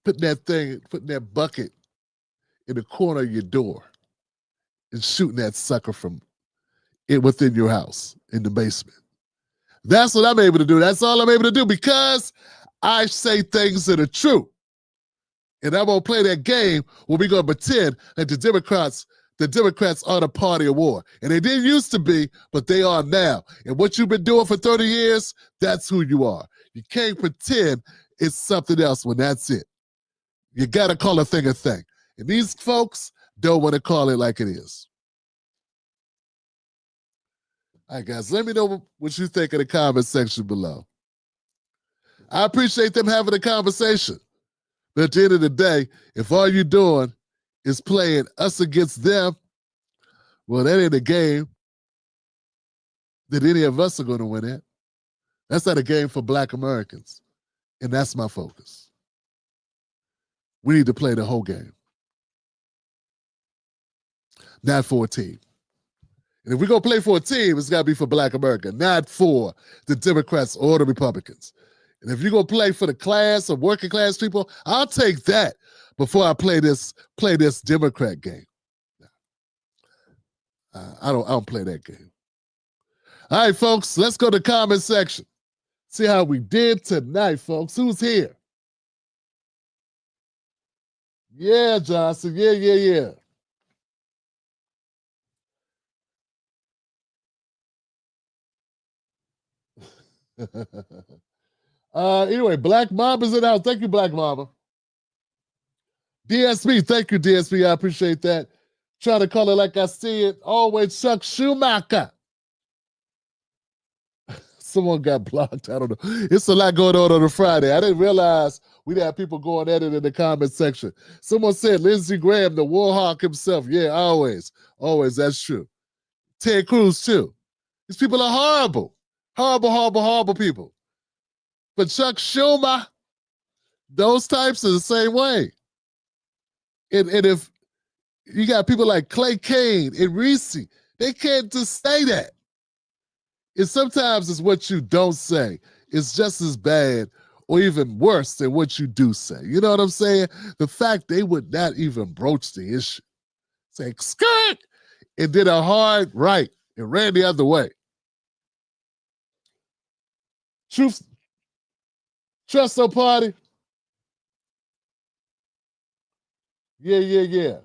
Putting that bucket in the corner of your door and shooting that sucker from it within your house in the basement. That's what I'm able to do. That's all I'm able to do because I say things that are true. And I'm going to play that game where we're going to pretend that the Democrats the Democrats are the party of war. And they didn't used to be, but they are now. And what you've been doing for 30 years, that's who you are. You can't pretend it's something else when that's it. You got to call a thing a thing. And these folks don't want to call it like it is. All right, guys, let me know what you think in the comment section below. I appreciate them having a conversation. But at the end of the day, if all you're doing is playing us against them, well, that ain't a game that any of us are going to win at. That's not a game for Black Americans. And that's my focus. We need to play the whole game, not for a team. And if we're going to play for a team, it's got to be for Black America, not for the Democrats or the Republicans. And if you're going to play for the class or working class people, I'll take that before I play this Democrat game. I don't play that game. All right, folks, let's go to the comment section. See how we did tonight, folks. Who's here? Yeah, Johnson. Yeah. Anyway, Black Mama's in the house. Thank you, Black Mama. DSP, thank you, DSP. I appreciate that. Trying to call it like I see it. Always Chuck Schumacher. Someone got blocked. I don't know. It's a lot going on a Friday. I didn't realize we'd have people going at it in the comment section. Someone said Lindsey Graham, the war hawk himself. Yeah, always. Always, that's true. Ted Cruz, too. These people are horrible. Horrible people. But Chuck Schumer, those types are the same way. And if you got people like Clay Kane and Reese, they can't just say that. And sometimes it's what you don't say. It's just as bad or even worse than what you do say. You know what I'm saying? The fact they would not even broach the issue. Say, skirt! And did a hard right and ran the other way. Trust no party. Yeah.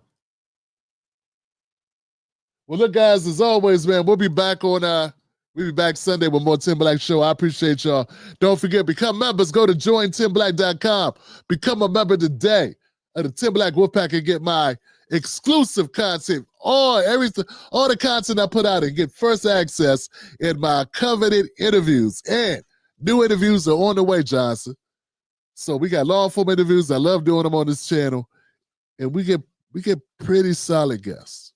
Well, look, guys, as always, man, we'll be back Sunday with more Tim Black Show. I appreciate y'all. Don't forget, become members. Go to jointimblack.com. Become a member today of the Tim Black Wolfpack and get my exclusive content, all the content I put out, and get first access in my coveted interviews. And new interviews are on the way, Johnson. So we got long form interviews. I love doing them on this channel. And we get pretty solid guests.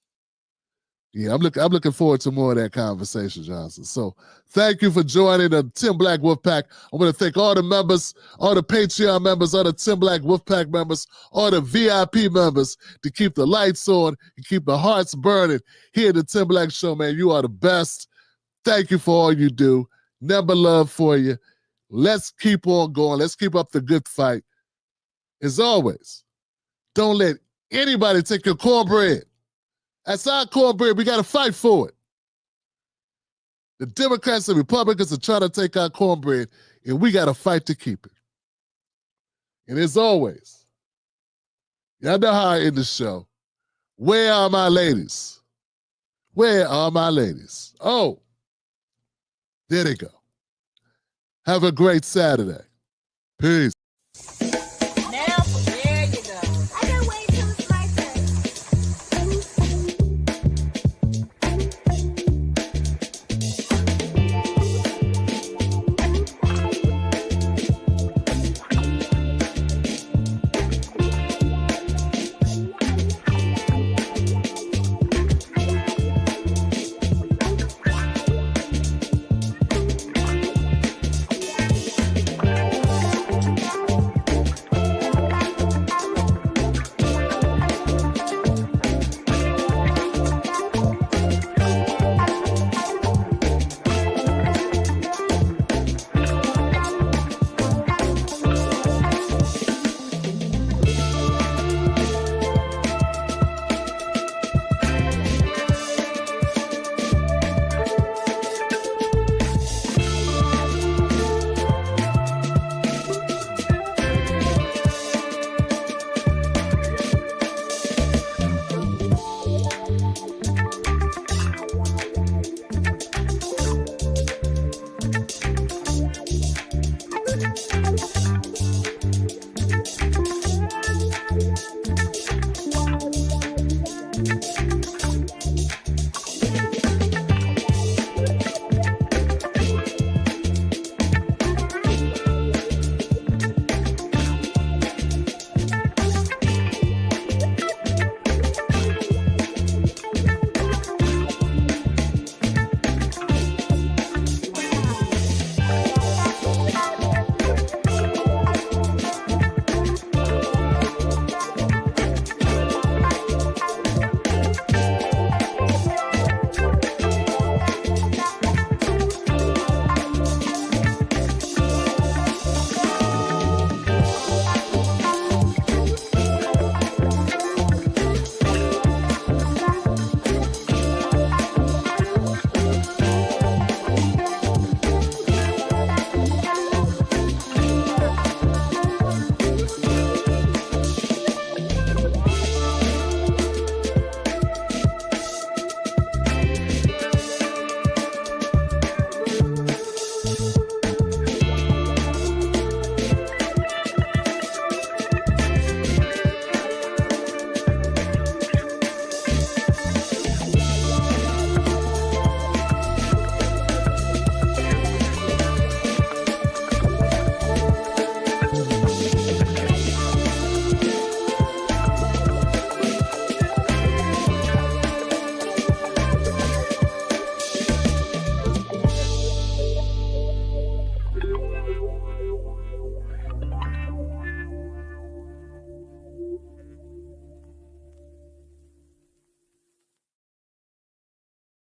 Yeah, I'm looking forward to more of that conversation, Johnson. So thank you for joining the Tim Black Wolfpack. I want to thank all the members, all the Patreon members, all the Tim Black Wolfpack members, all the VIP members to keep the lights on and keep the hearts burning here at the Tim Black Show, man. You are the best. Thank you for all you do. Number love for you. Let's keep on going. Let's keep up the good fight. As always, don't let anybody take your cornbread. That's our cornbread. We got to fight for it. The Democrats and Republicans are trying to take our cornbread, and we got to fight to keep it. And as always, y'all know how I end the show. Where are my ladies? Where are my ladies? Oh, there they go. Have a great Saturday. Peace.